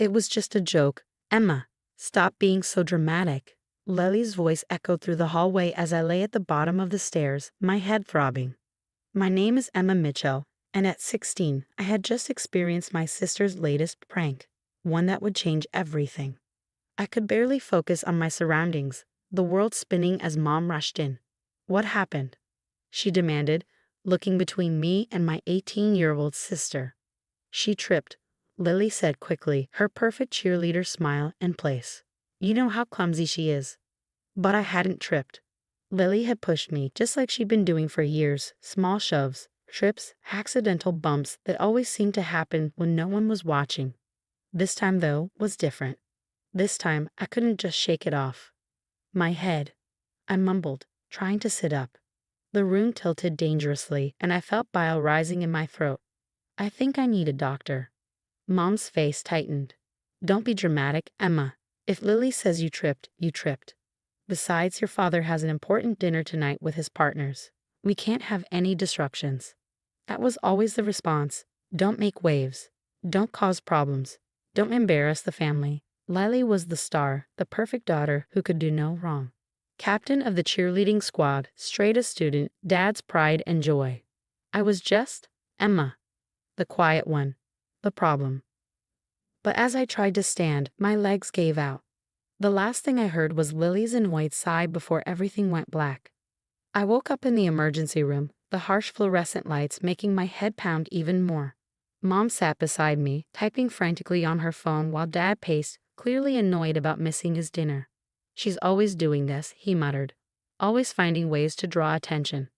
It was just a joke. Emma, stop being so dramatic. Lily's voice echoed through the hallway as I lay at the bottom of the stairs, my head throbbing. My name is Emma Mitchell, and at 16, I had just experienced my sister's latest prank, one that would change everything. I could barely focus on my surroundings, the world spinning as Mom rushed in. What happened? She demanded, looking between me and my 18-year-old sister. She tripped, Lily said quickly, her perfect cheerleader smile in place. You know how clumsy she is. But I hadn't tripped. Lily had pushed me just like she'd been doing for years, small shoves, trips, accidental bumps that always seemed to happen when no one was watching. This time, though, was different. This time, I couldn't just shake it off. My head. I mumbled, trying to sit up. The room tilted dangerously, and I felt bile rising in my throat. I think I need a doctor. Mom's face tightened. Don't be dramatic, Emma. If Lily says you tripped, you tripped. Besides, your father has an important dinner tonight with his partners. We can't have any disruptions. That was always the response. Don't make waves. Don't cause problems. Don't embarrass the family. Lily was the star, the perfect daughter who could do no wrong. Captain of the cheerleading squad, straight A student, Dad's pride and joy. I was just Emma, the quiet one, the problem. But as I tried to stand, my legs gave out. The last thing I heard was Lily's annoyed sigh before everything went black. I woke up in the emergency room, the harsh fluorescent lights making my head pound even more. Mom sat beside me, typing frantically on her phone while Dad paced, clearly annoyed about missing his dinner. She's always doing this, he muttered, always finding ways to draw attention.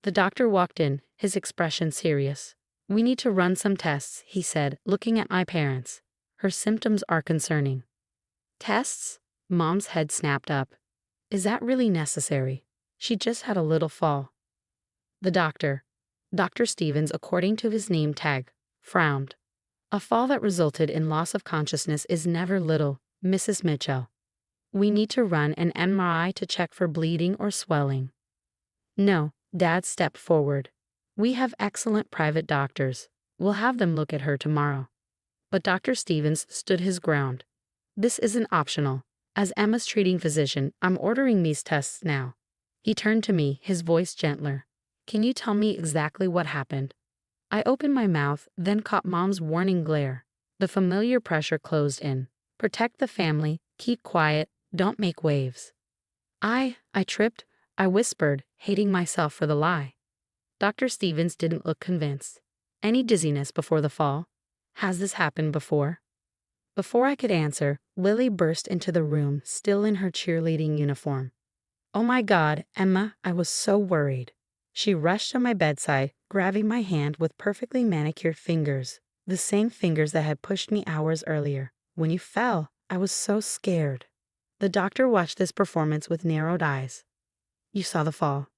The doctor walked in, his expression serious. We need to run some tests, he said, looking at my parents. Her symptoms are concerning. Tests? Mom's head snapped up. Is that really necessary? She just had a little fall. The doctor, Dr. Stevens, according to his name tag, frowned. A fall that resulted in loss of consciousness is never little, Mrs. Mitchell. We need to run an MRI to check for bleeding or swelling. No, Dad stepped forward. We have excellent private doctors. We'll have them look at her tomorrow. But Dr. Stevens stood his ground. This isn't optional. As Emma's treating physician, I'm ordering these tests now. He turned to me, his voice gentler. Can you tell me exactly what happened? I opened my mouth, then caught Mom's warning glare. The familiar pressure closed in. Protect the family, keep quiet, don't make waves. I tripped, I whispered, hating myself for the lie. Dr. Stevens didn't look convinced. Any dizziness before the fall? Has this happened before? Before I could answer, Lily burst into the room, still in her cheerleading uniform. Oh my God, Emma, I was so worried. She rushed to my bedside, grabbing my hand with perfectly manicured fingers, the same fingers that had pushed me hours earlier. When you fell, I was so scared. The doctor watched this performance with narrowed eyes. You saw the fall.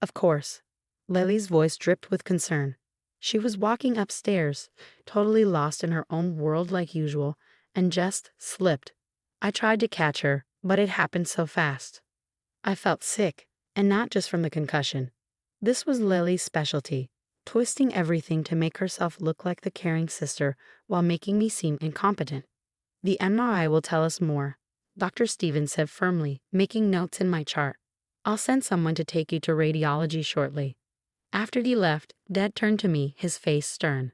Of course. Lily's voice dripped with concern. She was walking upstairs, totally lost in her own world like usual, and just slipped. I tried to catch her, but it happened so fast. I felt sick, and not just from the concussion. This was Lily's specialty, twisting everything to make herself look like the caring sister while making me seem incompetent. The MRI will tell us more, Dr. Stevens said firmly, making notes in my chart. I'll send someone to take you to radiology shortly. After he left, Dad turned to me, his face stern.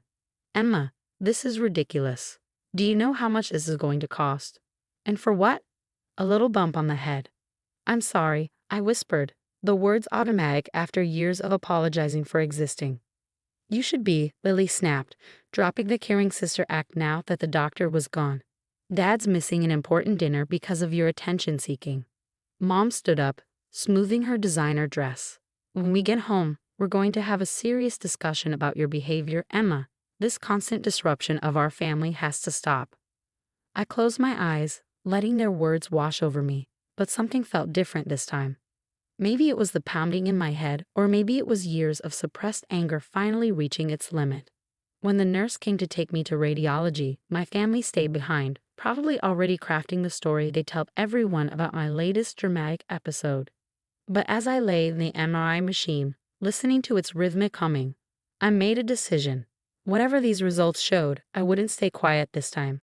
Emma, this is ridiculous. Do you know how much this is going to cost? And for what? A little bump on the head. I'm sorry, I whispered, the words automatic after years of apologizing for existing. You should be, Lily snapped, dropping the caring sister act now that the doctor was gone. Dad's missing an important dinner because of your attention-seeking. Mom stood up, smoothing her designer dress. When we get home, we're going to have a serious discussion about your behavior, Emma. This constant disruption of our family has to stop. I closed my eyes, letting their words wash over me, but something felt different this time. Maybe it was the pounding in my head, or maybe it was years of suppressed anger finally reaching its limit. When the nurse came to take me to radiology, my family stayed behind, probably already crafting the story they'd tell everyone about my latest dramatic episode. But as I lay in the MRI machine, listening to its rhythmic humming, I made a decision. Whatever these results showed, I wouldn't stay quiet this time.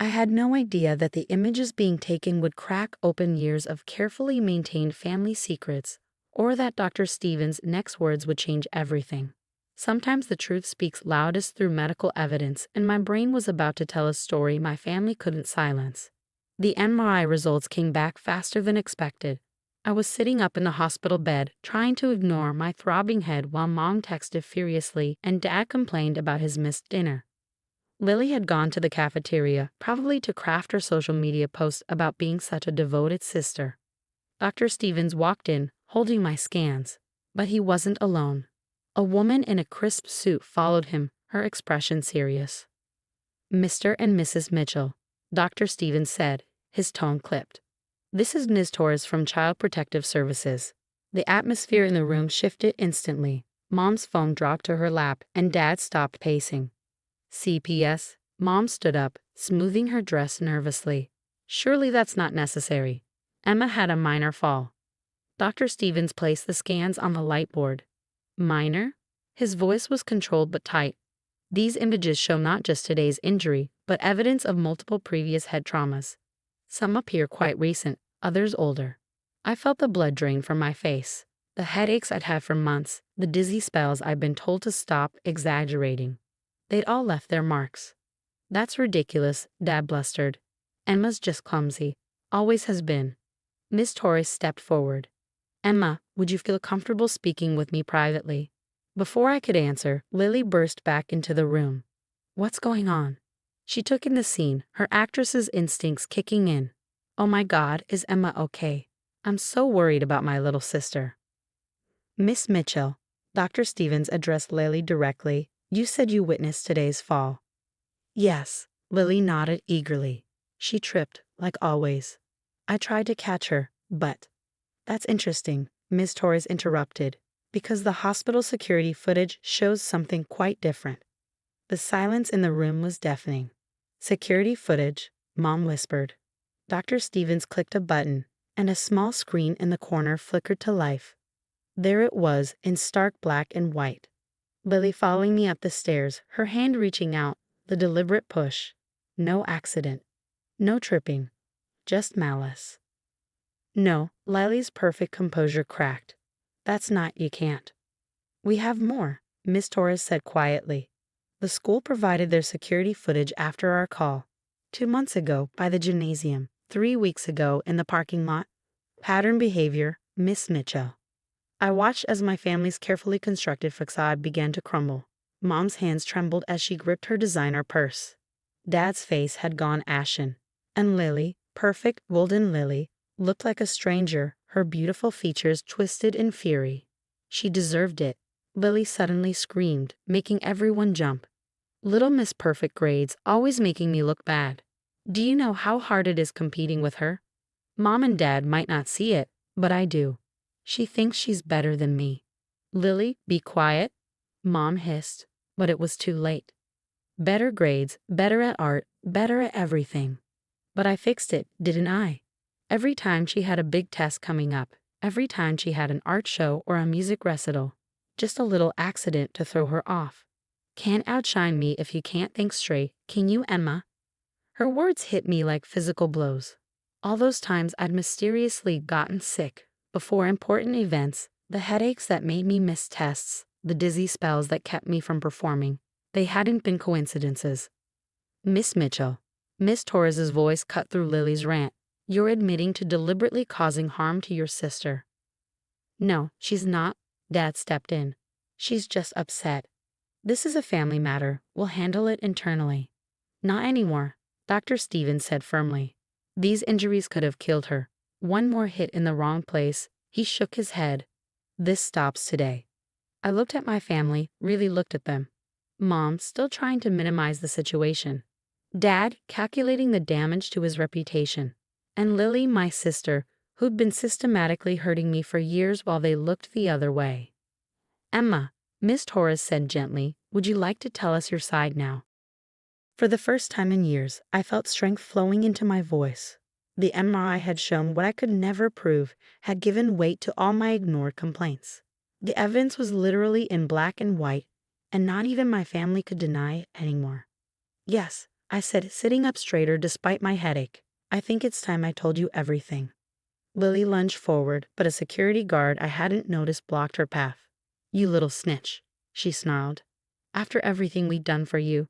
I had no idea that the images being taken would crack open years of carefully maintained family secrets, or that Dr. Stevens' next words would change everything. Sometimes the truth speaks loudest through medical evidence, and my brain was about to tell a story my family couldn't silence. The MRI results came back faster than expected. I was sitting up in the hospital bed, trying to ignore my throbbing head while Mom texted furiously and Dad complained about his missed dinner. Lily had gone to the cafeteria, probably to craft her social media post about being such a devoted sister. Dr. Stevens walked in, holding my scans. But he wasn't alone. A woman in a crisp suit followed him, her expression serious. "Mr. and Mrs. Mitchell," Dr. Stevens said, his tone clipped. "This is Ms. Torres from Child Protective Services." The atmosphere in the room shifted instantly. Mom's phone dropped to her lap, and Dad stopped pacing. "CPS?" Mom stood up, smoothing her dress nervously. "Surely that's not necessary. Emma had a minor fall." Dr. Stevens placed the scans on the light board. "Minor?" His voice was controlled but tight. "These images show not just today's injury, but evidence of multiple previous head traumas. Some appear quite recent, others older." I felt the blood drain from my face. The headaches I'd had for months, the dizzy spells I'd been told to stop exaggerating. They'd all left their marks. "That's ridiculous," Dad blustered. "Emma's just clumsy. Always has been." Miss Torres stepped forward. "Emma, would you feel comfortable speaking with me privately?" Before I could answer, Lily burst back into the room. "What's going on?" She took in the scene, her actress's instincts kicking in. "Oh my God, is Emma okay? I'm so worried about my little sister." "Miss Mitchell," Dr. Stevens addressed Lily directly, "you said you witnessed today's fall." "Yes," Lily nodded eagerly. "She tripped, like always. I tried to catch her, but—" "That's interesting," Ms. Torres interrupted, "because the hospital security footage shows something quite different." The silence in the room was deafening. "Security footage," Mom whispered. Dr. Stevens clicked a button, and a small screen in the corner flickered to life. There it was, in stark black and white. Lily following me up the stairs, her hand reaching out, the deliberate push. No accident. No tripping. Just malice. "No," Lily's perfect composure cracked. "That's not, you can't." "We have more," Miss Torres said quietly. "The school provided their security footage after our call. 2 months ago by the gymnasium, 3 weeks ago in the parking lot. Pattern behavior, Miss Mitchell." I watched as my family's carefully constructed facade began to crumble. Mom's hands trembled as she gripped her designer purse. Dad's face had gone ashen. And Lily, perfect golden Lily, looked like a stranger, her beautiful features twisted in fury. "She deserved it," Lily suddenly screamed, making everyone jump. "Little Miss Perfect grades, always making me look bad. Do you know how hard it is competing with her? Mom and Dad might not see it, but I do. She thinks she's better than me." "Lily, be quiet," Mom hissed, but it was too late. Better grades, better at art, better at everything. But I fixed it, didn't I? Every time she had a big test coming up, every time she had an art show or a music recital, just a little accident to throw her off. "Can't outshine me if you can't think straight, can you, Emma?" Her words hit me like physical blows. All those times I'd mysteriously gotten sick before important events, the headaches that made me miss tests, the dizzy spells that kept me from performing, they hadn't been coincidences. "Miss Mitchell," Miss Torres's voice cut through Lily's rant, "you're admitting to deliberately causing harm to your sister." "No, she's not," Dad stepped in. "She's just upset. This is a family matter. We'll handle it internally." "Not anymore," Dr. Stevens said firmly. "These injuries could have killed her. One more hit in the wrong place." He shook his head. "This stops today." I looked at my family, really looked at them. Mom, still trying to minimize the situation. Dad, calculating the damage to his reputation. And Lily, my sister, who'd been systematically hurting me for years while they looked the other way. "Emma," Miss Torres said gently, "would you like to tell us your side now?" For the first time in years, I felt strength flowing into my voice. The MRI had shown what I could never prove, had given weight to all my ignored complaints. The evidence was literally in black and white, and not even my family could deny it anymore. Yes, I said, sitting up straighter despite my headache. I think it's time I told you everything. Lily lunged forward, but a security guard I hadn't noticed blocked her path. You little snitch, she snarled. After everything we'd done for you.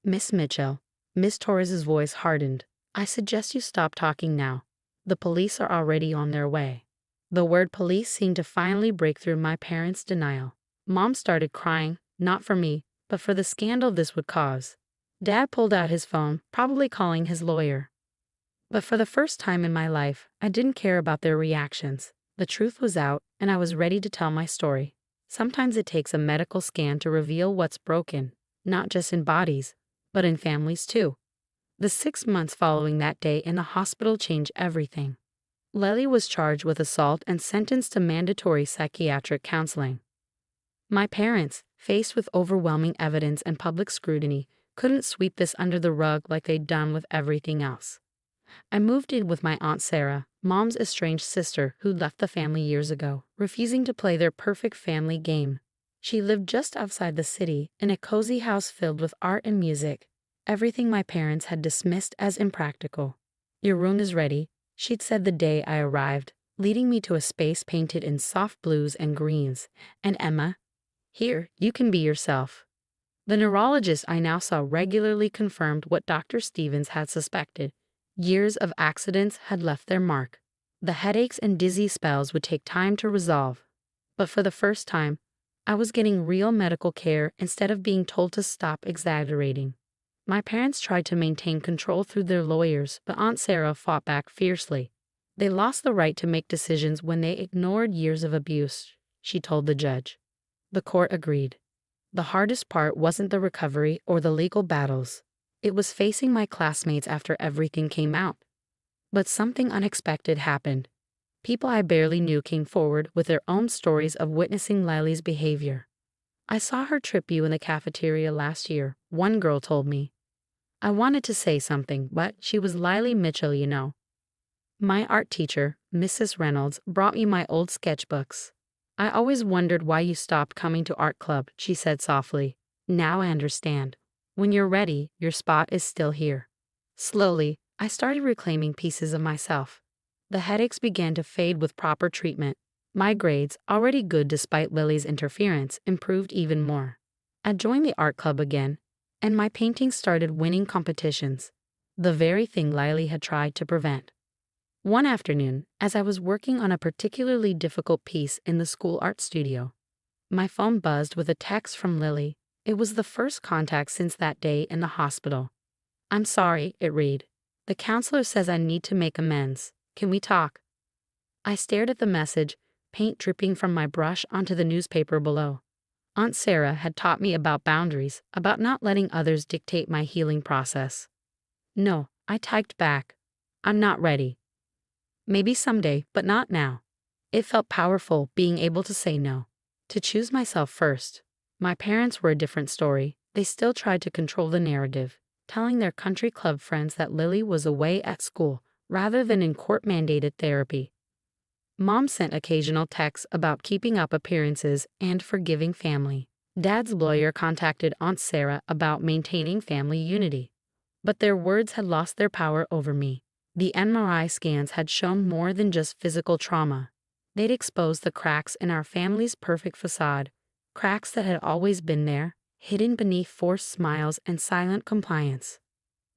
Miss Mitchell. Miss Torres's voice hardened. I suggest you stop talking now. The police are already on their way. The word police seemed to finally break through my parents' denial. Mom started crying, not for me, but for the scandal this would cause. Dad pulled out his phone, probably calling his lawyer. But for the first time in my life, I didn't care about their reactions. The truth was out, and I was ready to tell my story. Sometimes it takes a medical scan to reveal what's broken, not just in bodies, but in families too. The 6 months following that day in the hospital changed everything. Lily was charged with assault and sentenced to mandatory psychiatric counseling. My parents, faced with overwhelming evidence and public scrutiny, couldn't sweep this under the rug like they'd done with everything else. I moved in with my Aunt Sarah, Mom's estranged sister who left the family years ago, refusing to play their perfect family game. She lived just outside the city, in a cozy house filled with art and music, everything my parents had dismissed as impractical. Your room is ready, she'd said the day I arrived, leading me to a space painted in soft blues and greens. And Emma, here, you can be yourself. The neurologist I now saw regularly confirmed what Dr. Stevens had suspected. Years of accidents had left their mark. The headaches and dizzy spells would take time to resolve. But for the first time, I was getting real medical care instead of being told to stop exaggerating. My parents tried to maintain control through their lawyers, but Aunt Sarah fought back fiercely. They lost the right to make decisions when they ignored years of abuse, she told the judge. The court agreed. The hardest part wasn't the recovery or the legal battles. It was facing my classmates after everything came out. But something unexpected happened. People I barely knew came forward with their own stories of witnessing Lily's behavior. I saw her trip you in the cafeteria last year, one girl told me. I wanted to say something, but she was Lily Mitchell, you know. My art teacher, Mrs. Reynolds, brought me my old sketchbooks. I always wondered why you stopped coming to art club, she said softly. Now I understand. When you're ready, your spot is still here. Slowly, I started reclaiming pieces of myself. The headaches began to fade with proper treatment. My grades, already good despite Lily's interference, improved even more. I joined the art club again, and my paintings started winning competitions, the very thing Lily had tried to prevent. One afternoon, as I was working on a particularly difficult piece in the school art studio, my phone buzzed with a text from Lily. It was the first contact since that day in the hospital. I'm sorry, it read. The counselor says I need to make amends. Can we talk? I stared at the message, paint dripping from my brush onto the newspaper below. Aunt Sarah had taught me about boundaries, about not letting others dictate my healing process. No, I typed back. I'm not ready. Maybe someday, but not now. It felt powerful being able to say no, to choose myself first. My parents were a different story. They still tried to control the narrative, telling their country club friends that Lily was away at school rather than in court-mandated therapy. Mom sent occasional texts about keeping up appearances and forgiving family. Dad's lawyer contacted Aunt Sarah about maintaining family unity. But their words had lost their power over me. The MRI scans had shown more than just physical trauma. They'd exposed the cracks in our family's perfect facade, cracks that had always been there, hidden beneath forced smiles and silent compliance.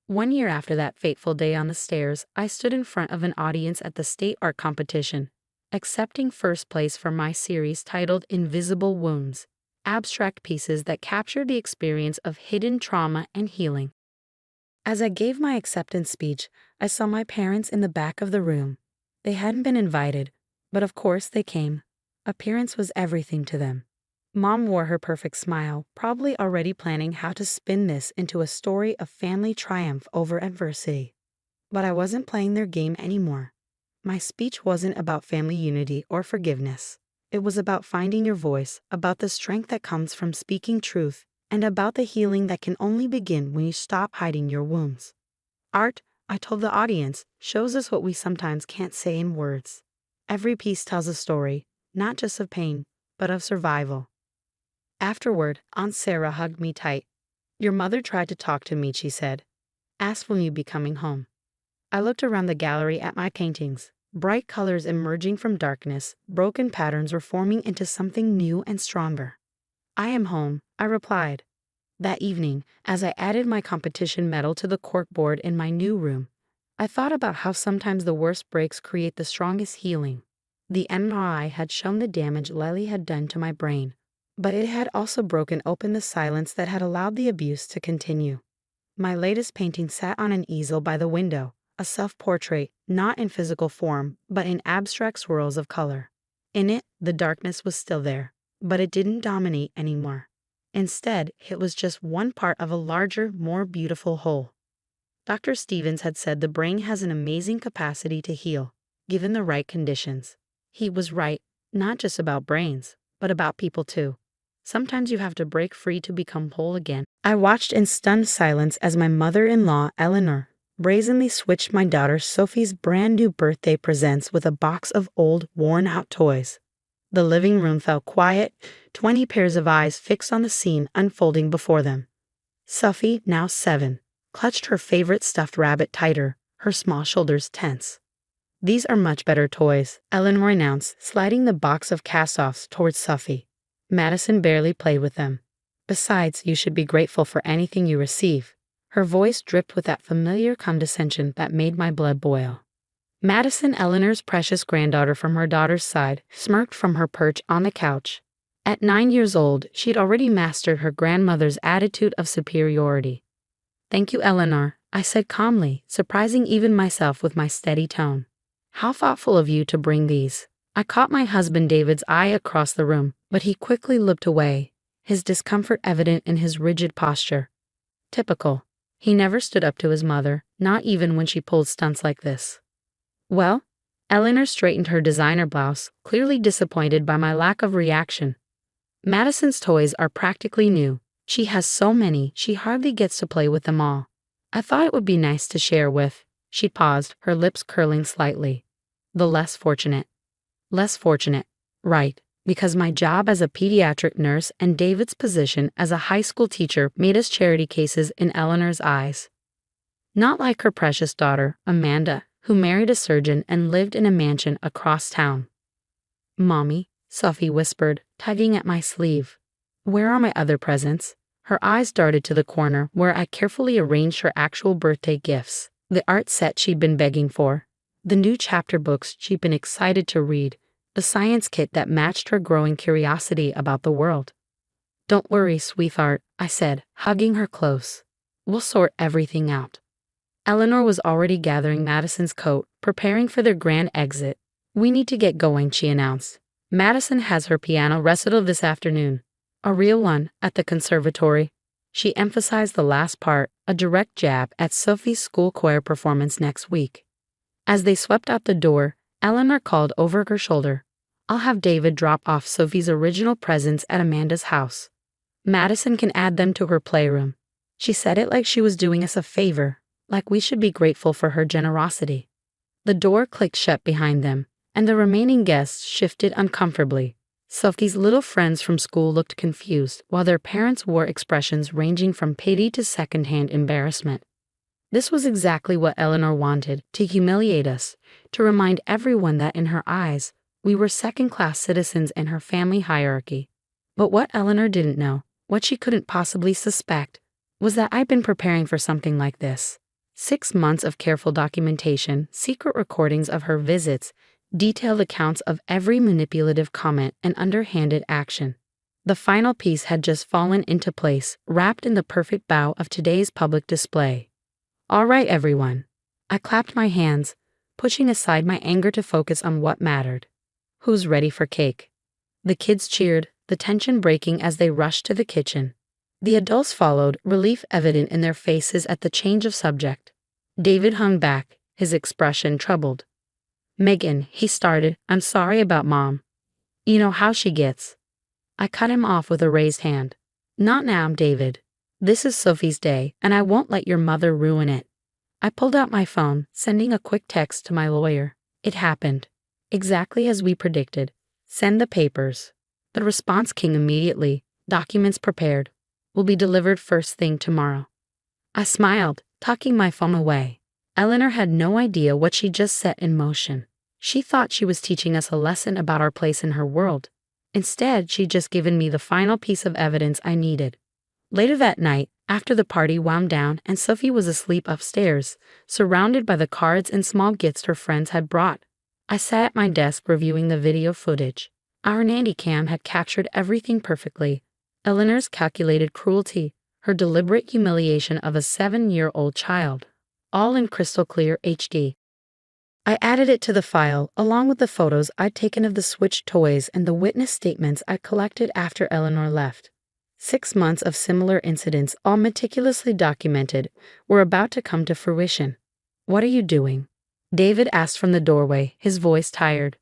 1 year after that fateful day on the stairs, I stood in front of an audience at the state art competition, accepting first place for my series titled Invisible Wounds, abstract pieces that captured the experience of hidden trauma and healing. As I gave my acceptance speech, I saw my parents in the back of the room. They hadn't been invited, but of course they came. Appearance was everything to them. Mom wore her perfect smile, probably already planning how to spin this into a story of family triumph over adversity. But I wasn't playing their game anymore. My speech wasn't about family unity or forgiveness. It was about finding your voice, about the strength that comes from speaking truth, and about the healing that can only begin when you stop hiding your wounds. Art, I told the audience, shows us what we sometimes can't say in words. Every piece tells a story, not just of pain, but of survival. Afterward, Aunt Sarah hugged me tight. Your mother tried to talk to me, she said. Ask when you be coming home. I looked around the gallery at my paintings. Bright colors emerging from darkness, broken patterns were forming into something new and stronger. I am home, I replied. That evening, as I added my competition medal to the corkboard in my new room, I thought about how sometimes the worst breaks create the strongest healing. The MRI had shown the damage Lely had done to my brain, but it had also broken open the silence that had allowed the abuse to continue. My latest painting sat on an easel by the window, a self-portrait, not in physical form, but in abstract swirls of color. In it, the darkness was still there, but it didn't dominate anymore. Instead, it was just one part of a larger, more beautiful whole. Dr. Stevens had said the brain has an amazing capacity to heal, given the right conditions. He was right, not just about brains, but about people too. Sometimes you have to break free to become whole again. I watched in stunned silence as my mother-in-law, Eleanor, brazenly switched my daughter Sophie's brand new birthday presents with a box of old, worn-out toys. The living room fell quiet, 20 pairs of eyes fixed on the scene unfolding before them. Sophie, now 7, clutched her favorite stuffed rabbit tighter, her small shoulders tense. These are much better toys, Eleanor announced, sliding the box of cast-offs towards Sophie. Madison barely played with them. Besides, you should be grateful for anything you receive. Her voice dripped with that familiar condescension that made my blood boil. Madison, Eleanor's precious granddaughter from her daughter's side, smirked from her perch on the couch. At 9 years old, she'd already mastered her grandmother's attitude of superiority. Thank you, Eleanor, I said calmly, surprising even myself with my steady tone. How thoughtful of you to bring these. I caught my husband David's eye across the room, but he quickly looked away, his discomfort evident in his rigid posture. Typical. He never stood up to his mother, not even when she pulled stunts like this. Well? Eleanor straightened her designer blouse, clearly disappointed by my lack of reaction. Madison's toys are practically new. She has so many, she hardly gets to play with them all. I thought it would be nice to share with. She paused, her lips curling slightly. The less fortunate. Less fortunate, right, because my job as a pediatric nurse and David's position as a high school teacher made us charity cases in Eleanor's eyes. Not like her precious daughter, Amanda, who married a surgeon and lived in a mansion across town. Mommy, Sophie whispered, tugging at my sleeve. Where are my other presents? Her eyes darted to the corner where I carefully arranged her actual birthday gifts, the art set she'd been begging for, the new chapter books she'd been excited to read, the science kit that matched her growing curiosity about the world. Don't worry, sweetheart, I said, hugging her close. We'll sort everything out. Eleanor was already gathering Madison's coat, preparing for their grand exit. We need to get going, she announced. Madison has her piano recital this afternoon. A real one, at the conservatory. She emphasized the last part, a direct jab at Sophie's school choir performance next week. As they swept out the door, Eleanor called over her shoulder. I'll have David drop off Sophie's original presents at Amanda's house. Madison can add them to her playroom. She said it like she was doing us a favor, like we should be grateful for her generosity. The door clicked shut behind them, and the remaining guests shifted uncomfortably. Sophie's little friends from school looked confused, while their parents wore expressions ranging from pity to secondhand embarrassment. This was exactly what Eleanor wanted, to humiliate us, to remind everyone that in her eyes, we were second-class citizens in her family hierarchy. But what Eleanor didn't know, what she couldn't possibly suspect, was that I'd been preparing for something like this. 6 months of careful documentation, secret recordings of her visits, detailed accounts of every manipulative comment and underhanded action. The final piece had just fallen into place, wrapped in the perfect bow of today's public display. All right, everyone. I clapped my hands, pushing aside my anger to focus on what mattered. Who's ready for cake? The kids cheered, the tension breaking as they rushed to the kitchen. The adults followed, relief evident in their faces at the change of subject. David hung back, his expression troubled. Megan, he started, I'm sorry about Mom. You know how she gets. I cut him off with a raised hand. Not now, David. This is Sophie's day, and I won't let your mother ruin it. I pulled out my phone, sending a quick text to my lawyer. It happened. Exactly as we predicted. Send the papers. The response came immediately. Documents prepared. Will be delivered first thing tomorrow. I smiled, tucking my phone away. Eleanor had no idea what she just set in motion. She thought she was teaching us a lesson about our place in her world. Instead, she'd just given me the final piece of evidence I needed. Later that night, after the party wound down and Sophie was asleep upstairs, surrounded by the cards and small gifts her friends had brought, I sat at my desk reviewing the video footage. Our nanny cam had captured everything perfectly. Eleanor's calculated cruelty, her deliberate humiliation of a 7-year-old child, all in crystal clear HD. I added it to the file, along with the photos I'd taken of the switched toys and the witness statements I collected after Eleanor left. 6 months of similar incidents, all meticulously documented, were about to come to fruition. "What are you doing?" David asked from the doorway, his voice tired.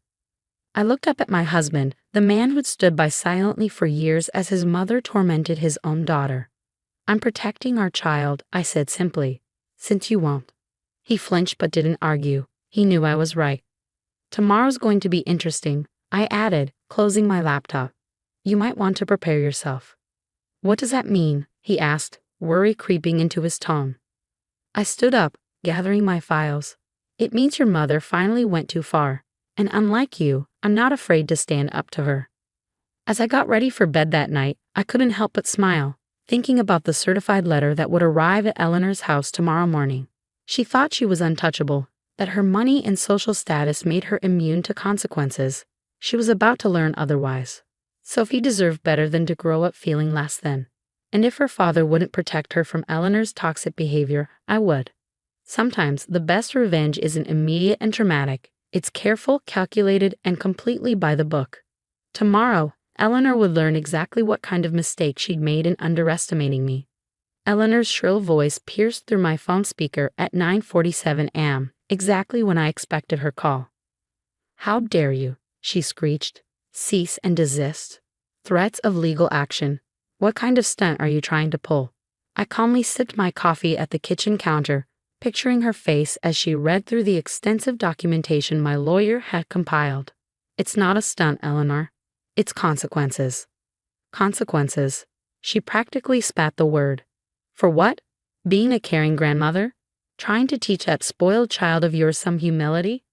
I looked up at my husband, the man who'd stood by silently for years as his mother tormented his own daughter. "I'm protecting our child," I said simply, "since you won't." He flinched but didn't argue. He knew I was right. "Tomorrow's going to be interesting," I added, closing my laptop. "You might want to prepare yourself." "What does that mean?" he asked, worry creeping into his tone. I stood up, gathering my files. "It means your mother finally went too far, and unlike you, I'm not afraid to stand up to her." As I got ready for bed that night, I couldn't help but smile, thinking about the certified letter that would arrive at Eleanor's house tomorrow morning. She thought she was untouchable, that her money and social status made her immune to consequences. She was about to learn otherwise. Sophie deserved better than to grow up feeling less than. And if her father wouldn't protect her from Eleanor's toxic behavior, I would. Sometimes the best revenge isn't immediate and dramatic. It's careful, calculated, and completely by the book. Tomorrow, Eleanor would learn exactly what kind of mistake she'd made in underestimating me. Eleanor's shrill voice pierced through my phone speaker at 9:47 a.m., exactly when I expected her call. "How dare you?" she screeched. "Cease and desist. Threats of legal action. What kind of stunt are you trying to pull?" I calmly sipped my coffee at the kitchen counter, picturing her face as she read through the extensive documentation my lawyer had compiled. "It's not a stunt, Eleanor. It's consequences." Consequences. She practically spat the word. "For what? Being a caring grandmother? Trying to teach that spoiled child of yours some humility?"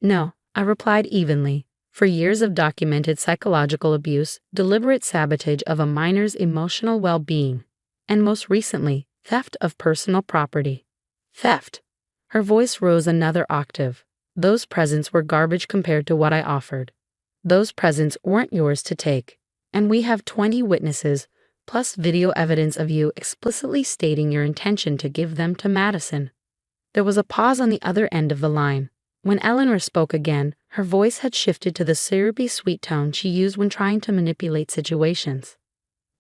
"No," I replied evenly. "For years of documented psychological abuse, deliberate sabotage of a minor's emotional well-being, and most recently, theft of personal property." "Theft." Her voice rose another octave. "Those presents were garbage compared to what I offered. Those presents weren't yours to take. And we have 20 witnesses, plus video evidence of you explicitly stating your intention to give them to Madison." There was a pause on the other end of the line. When Eleanor spoke again, her voice had shifted to the syrupy sweet tone she used when trying to manipulate situations.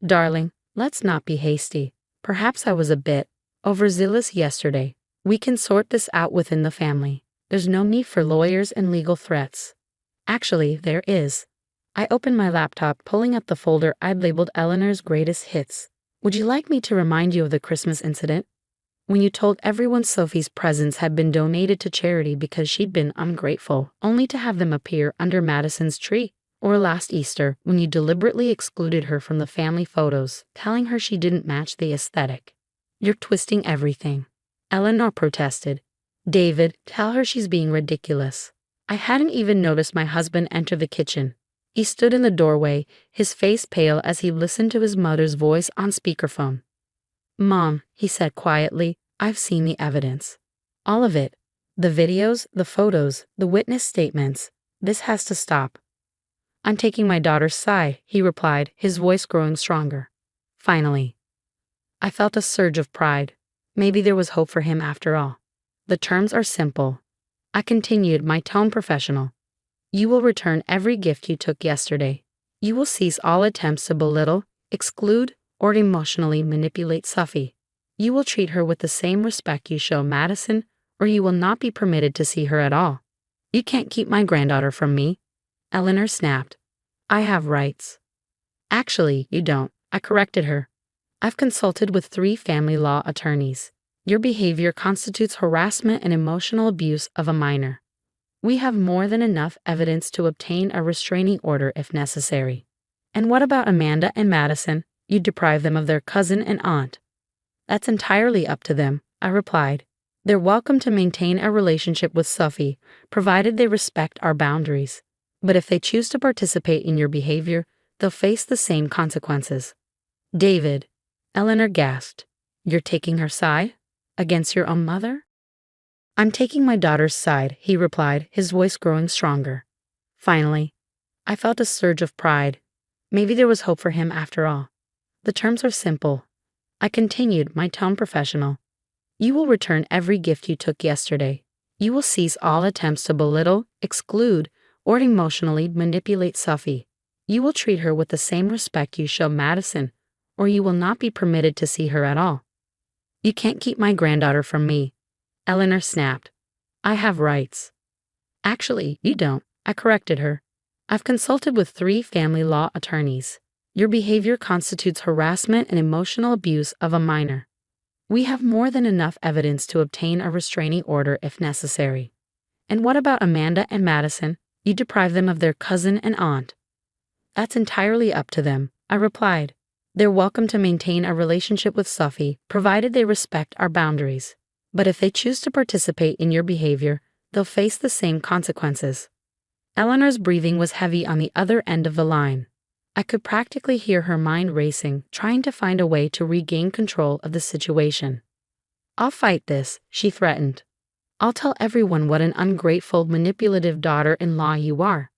"Darling, let's not be hasty. Perhaps I was a bit overzealous yesterday. We can sort this out within the family. There's no need for lawyers and legal threats." Actually, there is. I opened my laptop, pulling up the folder I'd labeled Eleanor's greatest hits. "Would you like me to remind you of the Christmas incident? When you told everyone Sophie's presents had been donated to charity because she'd been ungrateful, only to have them appear under Madison's tree? Or last Easter, when you deliberately excluded her from the family photos, telling her she didn't match the aesthetic?" "You're twisting everything," Eleanor protested. "David, tell her she's being ridiculous." I hadn't even noticed my husband enter the kitchen. He stood in the doorway, his face pale as he listened to his mother's voice on speakerphone. "Mom," he said quietly, "I've seen the evidence. All of it. The videos, the photos, the witness statements. This has to stop." "I'm taking my daughter's side," he replied, his voice growing stronger. Finally. I felt a surge of pride. Maybe there was hope for him after all. "The terms are simple." I continued, my tone professional. "You will return every gift you took yesterday. You will cease all attempts to belittle, exclude, or emotionally manipulate Sophie. You will treat her with the same respect you show Madison, or you will not be permitted to see her at all. You can't keep my granddaughter from me." Eleanor snapped. "I have rights." "Actually, you don't," I corrected her. "I've consulted with 3 family law attorneys. Your behavior constitutes harassment and emotional abuse of a minor. We have more than enough evidence to obtain a restraining order if necessary." "And what about Amanda and Madison? You deprive them of their cousin and aunt." "That's entirely up to them. I replied. They're welcome to maintain a relationship with Sophie, provided they respect our boundaries. But if they choose to participate in your behavior, they'll face the same consequences. David, Eleanor gasped. You're taking her side? Against your own mother? I'm taking my daughter's side, he replied, his voice growing stronger. Finally, I felt a surge of pride. Maybe there was hope for him after all. The terms are simple. I continued, my tone professional. You will return every gift you took yesterday. You will cease all attempts to belittle, exclude, or emotionally manipulate Sophie. You will treat her with the same respect you show Madison, or you will not be permitted to see her at all. You can't keep my granddaughter from me, Eleanor snapped. I have rights. Actually, you don't, I corrected her. I've consulted with 3 family law attorneys. Your behavior constitutes harassment and emotional abuse of a minor. We have more than enough evidence to obtain a restraining order if necessary. And what about Amanda and Madison? You deprive them of their cousin and aunt. That's entirely up to them, I replied. They're welcome to maintain a relationship with Sophie, provided they respect our boundaries. But if they choose to participate in your behavior, they'll face the same consequences. Eleanor's breathing was heavy on the other end of the line. I could practically hear her mind racing, trying to find a way to regain control of the situation. I'll fight this, she threatened. I'll tell everyone what an ungrateful, manipulative daughter-in-law you are.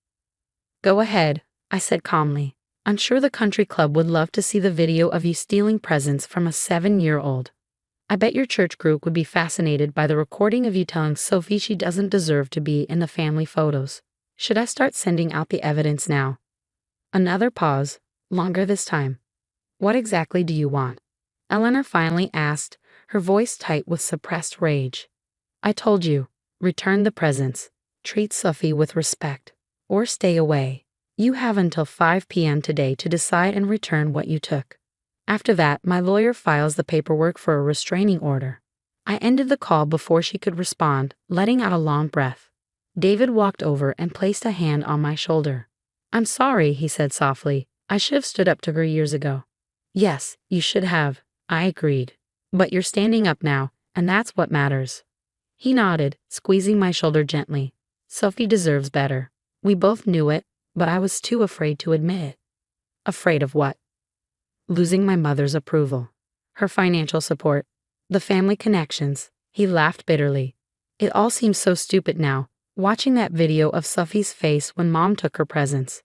Go ahead, I said calmly. I'm sure the country club would love to see the video of you stealing presents from a 7-year-old. I bet your church group would be fascinated by the recording of you telling Sophie she doesn't deserve to be in the family photos. Should I start sending out the evidence now? Another pause, longer this time. What exactly do you want? Eleanor finally asked, her voice tight with suppressed rage. I told you, return the presents, treat Sophie with respect, or stay away. You have until 5 p.m. today to decide and return what you took. After that, my lawyer files the paperwork for a restraining order. I ended the call before she could respond, letting out a long breath. David walked over and placed a hand on my shoulder. I'm sorry, he said softly. I should have stood up to her years ago. Yes, you should have, I agreed. But you're standing up now, and that's what matters. He nodded, squeezing my shoulder gently. Sophie deserves better. We both knew it, but I was too afraid to admit it. Afraid of what? Losing my mother's approval, her financial support, the family connections. He laughed bitterly. It all seems so stupid now, watching that video of Sophie's face when Mom took her presents.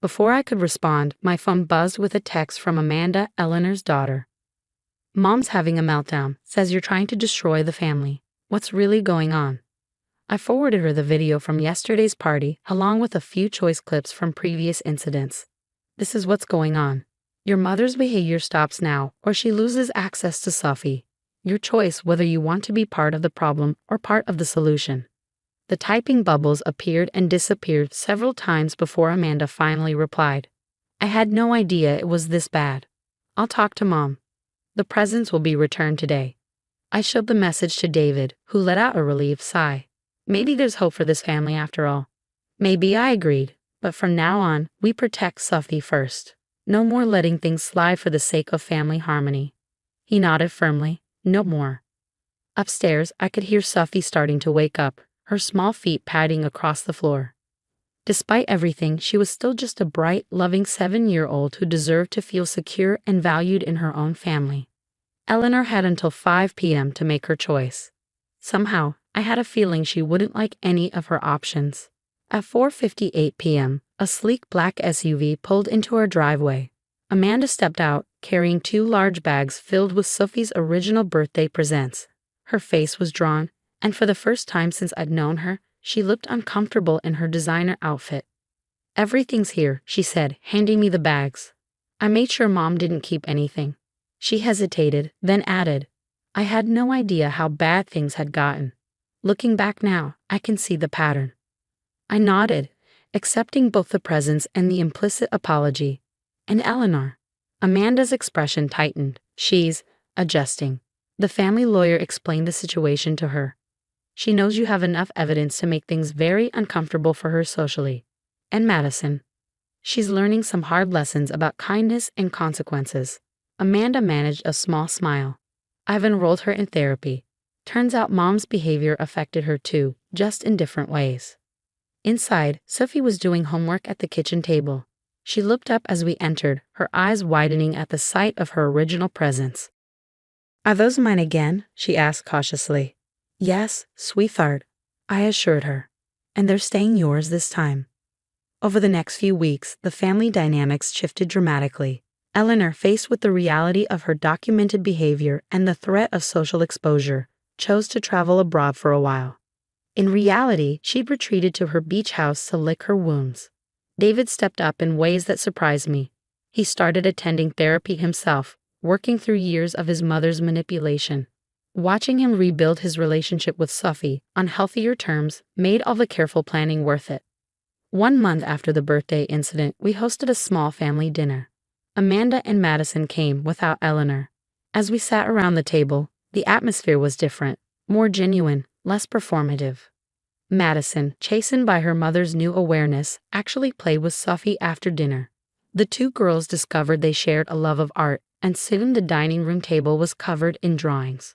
Before I could respond, my phone buzzed with a text from Amanda, Eleanor's daughter. Mom's having a meltdown, says you're trying to destroy the family. What's really going on? I forwarded her the video from yesterday's party, along with a few choice clips from previous incidents. This is what's going on. Your mother's behavior stops now, or she loses access to Sophie. Your choice whether you want to be part of the problem or part of the solution. The typing bubbles appeared and disappeared several times before Amanda finally replied. I had no idea it was this bad. I'll talk to Mom. The presents will be returned today. I showed the message to David, who let out a relieved sigh. Maybe there's hope for this family after all. Maybe, I agreed, but from now on, we protect Sophie first. No more letting things slide for the sake of family harmony. He nodded firmly. No more. Upstairs, I could hear Sophie starting to wake up, her small feet padding across the floor. Despite everything, she was still just a bright, loving 7-year-old who deserved to feel secure and valued in her own family. Eleanor had until 5 p.m. to make her choice. Somehow, I had a feeling she wouldn't like any of her options. At 4:58 p.m., a sleek black SUV pulled into our driveway. Amanda stepped out, carrying 2 large bags filled with Sophie's original birthday presents. Her face was drawn, and for the first time since I'd known her, she looked uncomfortable in her designer outfit. Everything's here, she said, handing me the bags. I made sure Mom didn't keep anything. She hesitated, then added, I had no idea how bad things had gotten. Looking back now, I can see the pattern. I nodded, accepting both the presents and the implicit apology. And Eleanor? Amanda's expression tightened. She's adjusting. The family lawyer explained the situation to her. She knows you have enough evidence to make things very uncomfortable for her socially. And Madison. She's learning some hard lessons about kindness and consequences. Amanda managed a small smile. I've enrolled her in therapy. Turns out Mom's behavior affected her too, just in different ways. Inside, Sophie was doing homework at the kitchen table. She looked up as we entered, her eyes widening at the sight of her original presents. "Are those mine again?" she asked cautiously. "Yes, sweetheart," I assured her. "And they're staying yours this time." Over the next few weeks, the family dynamics shifted dramatically. Eleanor, faced with the reality of her documented behavior and the threat of social exposure, chose to travel abroad for a while. In reality, she'd retreated to her beach house to lick her wounds. David stepped up in ways that surprised me. He started attending therapy himself, working through years of his mother's manipulation. Watching him rebuild his relationship with Sophie on healthier terms made all the careful planning worth it. 1 month after the birthday incident, we hosted a small family dinner. Amanda and Madison came without Eleanor. As we sat around the table, the atmosphere was different, more genuine, less performative. Madison, chastened by her mother's new awareness, actually played with Sophie after dinner. The two girls discovered they shared a love of art, and soon the dining room table was covered in drawings.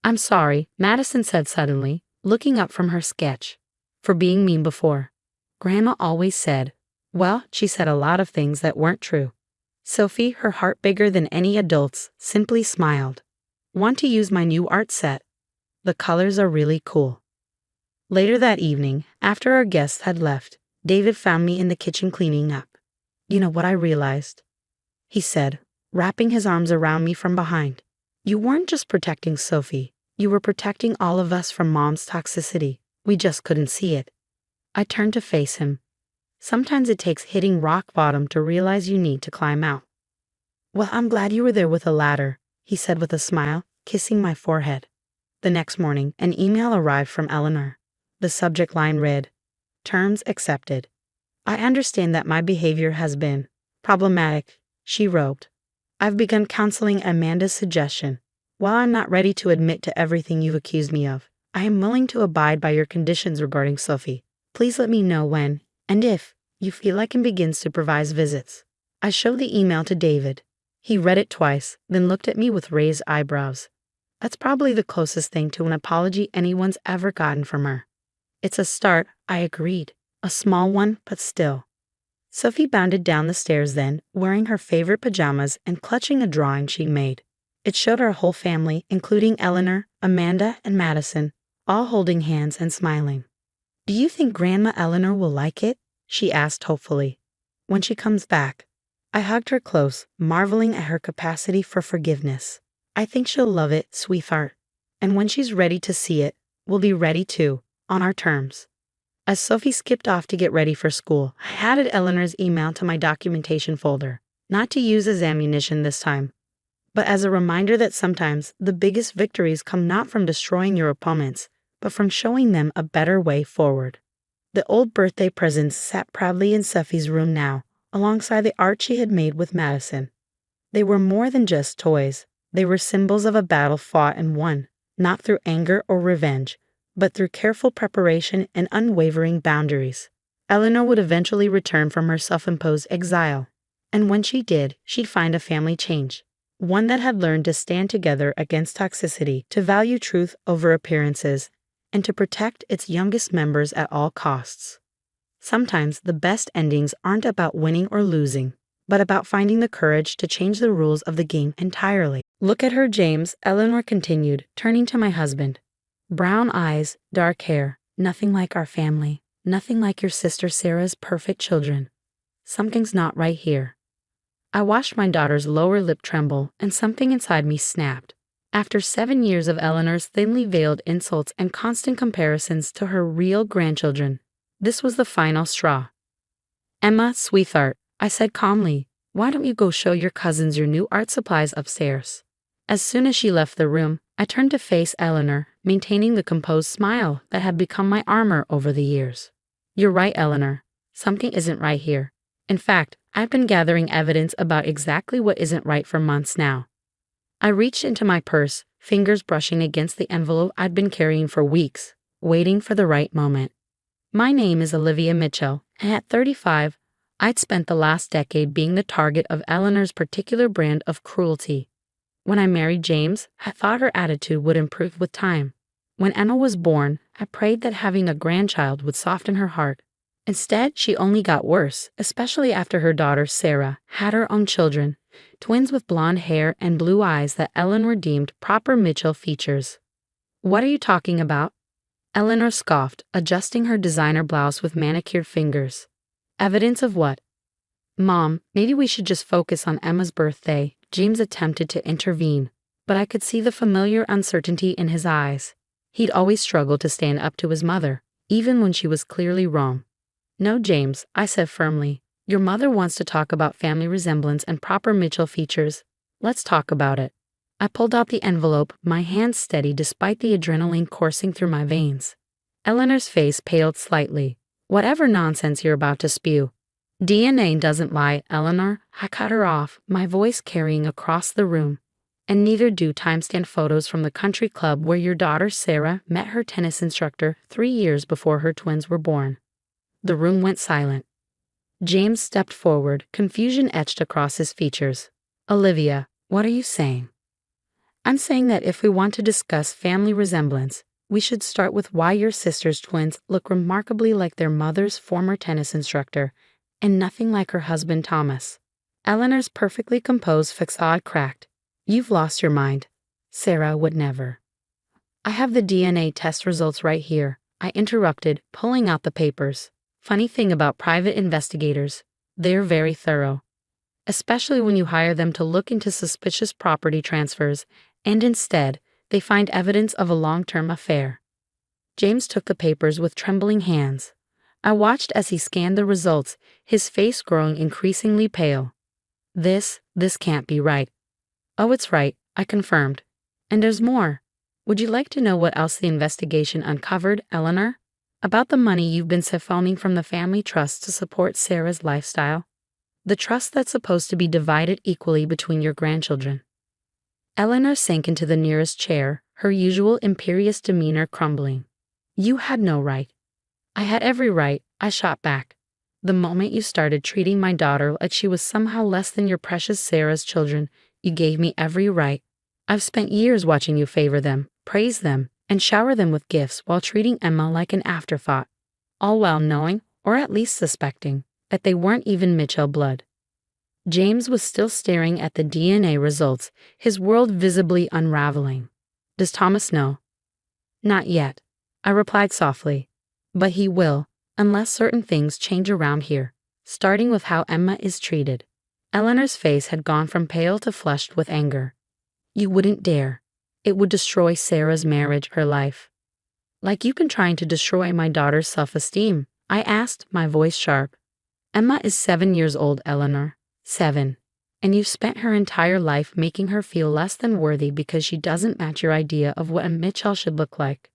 "I'm sorry," Madison said suddenly, looking up from her sketch, "for being mean before. Grandma always said," well, she said a lot of things that weren't true. Sophie, her heart bigger than any adult's, simply smiled. "Want to use my new art set? The colors are really cool." Later that evening, after our guests had left, David found me in the kitchen cleaning up. "You know what I realized?" he said, wrapping his arms around me from behind. "You weren't just protecting Sophie, you were protecting all of us from Mom's toxicity. We just couldn't see it." I turned to face him. Sometimes it takes hitting rock bottom to realize you need to climb out. "Well, I'm glad you were there with a ladder," he said with a smile, kissing my forehead. The next morning, an email arrived from Eleanor. The subject line read, "Terms accepted. I understand that my behavior has been problematic," she wrote. "I've begun counseling at Amanda's suggestion. While I'm not ready to admit to everything you've accused me of, I am willing to abide by your conditions regarding Sophie. Please let me know when, and if, you feel I can begin supervised visits." I showed the email to David. He read it twice, then looked at me with raised eyebrows. "That's probably the closest thing to an apology anyone's ever gotten from her." "It's a start," I agreed. "A small one, but still." Sophie bounded down the stairs then, wearing her favorite pajamas and clutching a drawing she'd made. It showed our whole family, including Eleanor, Amanda, and Madison, all holding hands and smiling. "Do you think Grandma Eleanor will like it?" she asked hopefully. "When she comes back." I hugged her close, marveling at her capacity for forgiveness. "I think she'll love it, sweetheart. And when she's ready to see it, we'll be ready too, on our terms." As Sophie skipped off to get ready for school, I added Eleanor's email to my documentation folder, not to use as ammunition this time, but as a reminder that sometimes the biggest victories come not from destroying your opponents, but from showing them a better way forward. The old birthday presents sat proudly in Sophie's room now, alongside the art she had made with Madison. They were more than just toys. They were symbols of a battle fought and won, not through anger or revenge, but through careful preparation and unwavering boundaries. Eleanor would eventually return from her self-imposed exile, and when she did, she'd find a family change, one that had learned to stand together against toxicity, to value truth over appearances, and to protect its youngest members at all costs. Sometimes the best endings aren't about winning or losing, but about finding the courage to change the rules of the game entirely. "Look at her, James," Eleanor continued, turning to my husband. "Brown eyes, dark hair, nothing like our family, nothing like your sister Sarah's perfect children. Something's not right here." I watched my daughter's lower lip tremble, and something inside me snapped. After 7 years of Eleanor's thinly veiled insults and constant comparisons to her real grandchildren, this was the final straw. "Emma, sweetheart," I said calmly, "why don't you go show your cousins your new art supplies upstairs?" As soon as she left the room, I turned to face Eleanor, maintaining the composed smile that had become my armor over the years. "You're right, Eleanor. Something isn't right here. In fact, I've been gathering evidence about exactly what isn't right for months now." I reached into my purse, fingers brushing against the envelope I'd been carrying for weeks, waiting for the right moment. My name is Olivia Mitchell, and at 35, I'd spent the last decade being the target of Eleanor's particular brand of cruelty. When I married James, I thought her attitude would improve with time. When Emma was born, I prayed that having a grandchild would soften her heart. Instead, she only got worse, especially after her daughter Sarah had her own children, twins with blonde hair and blue eyes that Eleanor deemed proper Mitchell features. What are you talking about? Eleanor scoffed, adjusting her designer blouse with manicured fingers. Evidence of what? Mom, maybe we should just focus on Emma's birthday. James attempted to intervene, but I could see the familiar uncertainty in his eyes. He'd always struggled to stand up to his mother, even when she was clearly wrong. No, James, I said firmly. Your mother wants to talk about family resemblance and proper Mitchell features. Let's talk about it. I pulled out the envelope, my hands steady despite the adrenaline coursing through my veins. Eleanor's face paled slightly. Whatever nonsense you're about to spew. DNA doesn't lie, Eleanor. I cut her off, my voice carrying across the room. And neither do timestamp photos from the country club where your daughter Sarah met her tennis instructor 3 years before her twins were born. The room went silent. James stepped forward, confusion etched across his features. Olivia, what are you saying? I'm saying that if we want to discuss family resemblance, we should start with why your sister's twins look remarkably like their mother's former tennis instructor, and nothing like her husband Thomas. Eleanor's perfectly composed facade cracked. You've lost your mind. Sarah would never. I have the DNA test results right here, I interrupted, pulling out the papers. Funny thing about private investigators, they're very thorough. Especially when you hire them to look into suspicious property transfers, and instead, they find evidence of a long-term affair. James took the papers with trembling hands. I watched as he scanned the results, his face growing increasingly pale. This can't be right. Oh, it's right, I confirmed. And there's more. Would you like to know what else the investigation uncovered, Eleanor? About the money you've been siphoning from the family trust to support Sarah's lifestyle? The trust that's supposed to be divided equally between your grandchildren. Eleanor sank into the nearest chair, her usual imperious demeanor crumbling. You had no right. I had every right, I shot back. The moment you started treating my daughter like she was somehow less than your precious Sarah's children, you gave me every right. I've spent years watching you favor them, praise them, and shower them with gifts while treating Emma like an afterthought, all while knowing, or at least suspecting, that they weren't even Mitchell blood. James was still staring at the DNA results, his world visibly unraveling. Does Thomas know? Not yet, I replied softly. But he will, unless certain things change around here, starting with how Emma is treated. Eleanor's face had gone from pale to flushed with anger. You wouldn't dare. It would destroy Sarah's marriage, her life. Like you've been trying to destroy my daughter's self-esteem, I asked, my voice sharp. Emma is 7 years old, Eleanor. 7. And you've spent her entire life making her feel less than worthy because she doesn't match your idea of what a Mitchell should look like.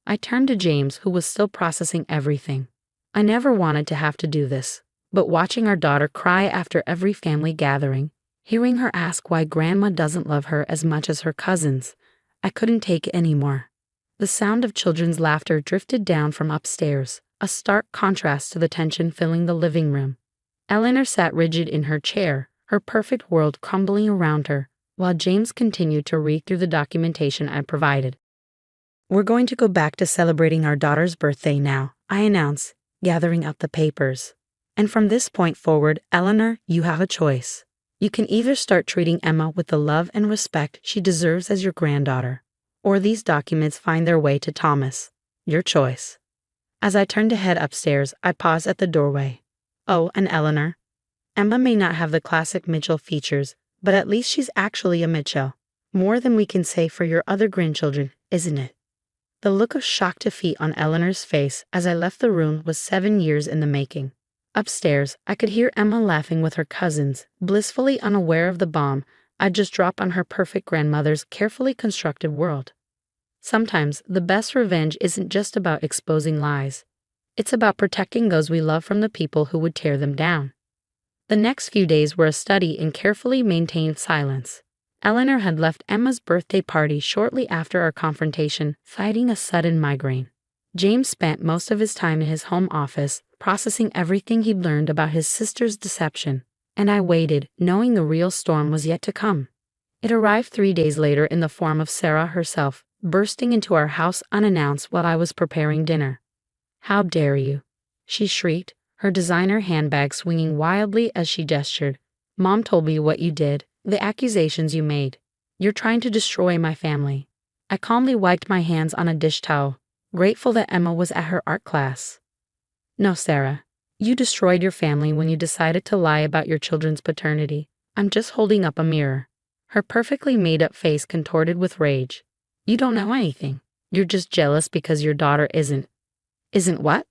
I turned to James, who was still processing everything. I never wanted to have to do this, but watching our daughter cry after every family gathering, hearing her ask why Grandma doesn't love her as much as her cousins, I couldn't take it anymore. The sound of children's laughter drifted down from upstairs, a stark contrast to the tension filling the living room. Eleanor sat rigid in her chair, her perfect world crumbling around her, while James continued to read through the documentation I provided. We're going to go back to celebrating our daughter's birthday now, I announced, gathering up the papers. And from this point forward, Eleanor, you have a choice. You can either start treating Emma with the love and respect she deserves as your granddaughter, or these documents find their way to Thomas. Your choice. As I turned to head upstairs, I paused at the doorway. Oh, and Eleanor. Emma may not have the classic Mitchell features, but at least she's actually a Mitchell. More than we can say for your other grandchildren, isn't it? The look of shocked defeat on Eleanor's face as I left the room was 7 years in the making. Upstairs, I could hear Emma laughing with her cousins, blissfully unaware of the bomb I'd just dropped on her perfect grandmother's carefully constructed world. Sometimes, the best revenge isn't just about exposing lies. It's about protecting those we love from the people who would tear them down. The next few days were a study in carefully maintained silence. Eleanor had left Emma's birthday party shortly after our confrontation, citing a sudden migraine. James spent most of his time in his home office, processing everything he'd learned about his sister's deception, and I waited, knowing the real storm was yet to come. It arrived 3 days later in the form of Sarah herself, bursting into our house unannounced while I was preparing dinner. "How dare you?" she shrieked, her designer handbag swinging wildly as she gestured. "Mom told me what you did, the accusations you made. You're trying to destroy my family." I calmly wiped my hands on a dish towel, grateful that Emma was at her art class. "No, Sarah. You destroyed your family when you decided to lie about your children's paternity. I'm just holding up a mirror." Her perfectly made-up face contorted with rage. "You don't know anything. You're just jealous because your daughter isn't." "Isn't what?"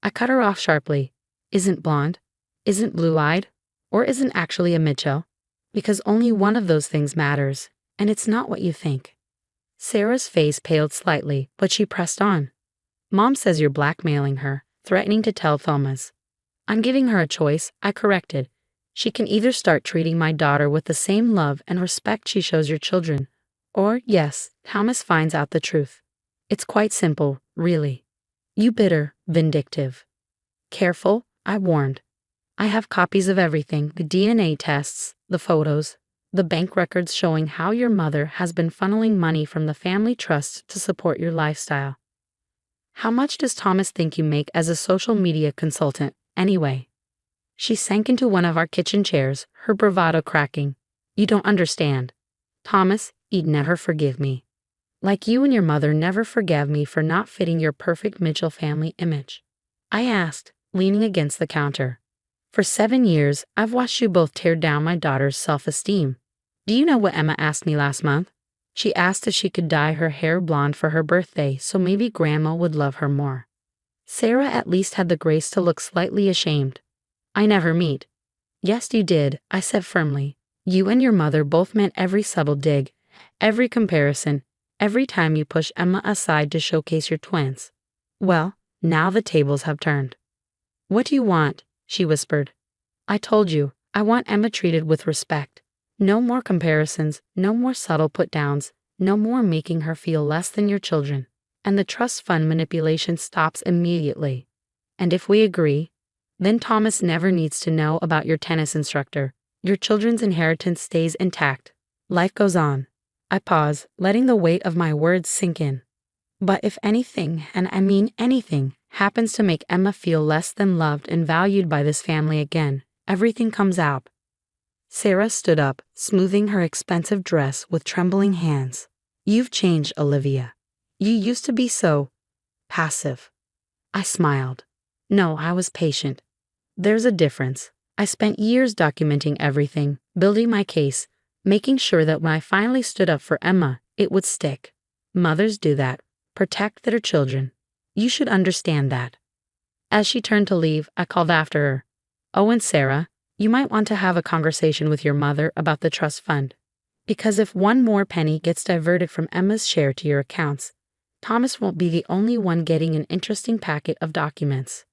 I cut her off sharply. "Isn't blonde, isn't blue-eyed, or isn't actually a Mitchell. Because only one of those things matters, and it's not what you think." Sarah's face paled slightly, but she pressed on. "Mom says you're blackmailing her, threatening to tell Thomas." I'm giving her a choice, I corrected. "She can either start treating my daughter with the same love and respect she shows your children, or, yes, Thomas finds out the truth. It's quite simple, really." "You bitter, vindictive." "Careful," I warned. "I have copies of everything, the DNA tests, the photos, the bank records showing how your mother has been funneling money from the family trust to support your lifestyle." "How much does Thomas think you make as a social media consultant, anyway?" She sank into one of our kitchen chairs, her bravado cracking. "You don't understand. Thomas, he'd never forgive me. Like you and your mother never forgave me for not fitting your perfect Mitchell family image." I asked, leaning against the counter. "For 7 years, I've watched you both tear down my daughter's self-esteem. Do you know what Emma asked me last month? She asked if she could dye her hair blonde for her birthday so maybe Grandma would love her more." Sarah at least had the grace to look slightly ashamed. "I never meet." "Yes, you did," I said firmly. "You and your mother both meant every subtle dig, every comparison, every time you push Emma aside to showcase your twins. Well, now the tables have turned." "What do you want?" she whispered. "I told you, I want Emma treated with respect. No more comparisons, no more subtle put-downs, no more making her feel less than your children. And the trust fund manipulation stops immediately. And if we agree, then Thomas never needs to know about your tennis instructor. Your children's inheritance stays intact. Life goes on." I pause, letting the weight of my words sink in. "But if anything, and I mean anything, happens to make Emma feel less than loved and valued by this family again, everything comes out." Sarah stood up, smoothing her expensive dress with trembling hands. "You've changed, Olivia. You used to be so passive." I smiled. "No, I was patient. There's a difference. I spent years documenting everything, building my case, making sure that when I finally stood up for Emma, it would stick. Mothers do that. Protect their children. You should understand that." As she turned to leave, I called after her. "Oh, and Sarah, you might want to have a conversation with your mother about the trust fund. Because if one more penny gets diverted from Emma's share to your accounts, Thomas won't be the only one getting an interesting packet of documents."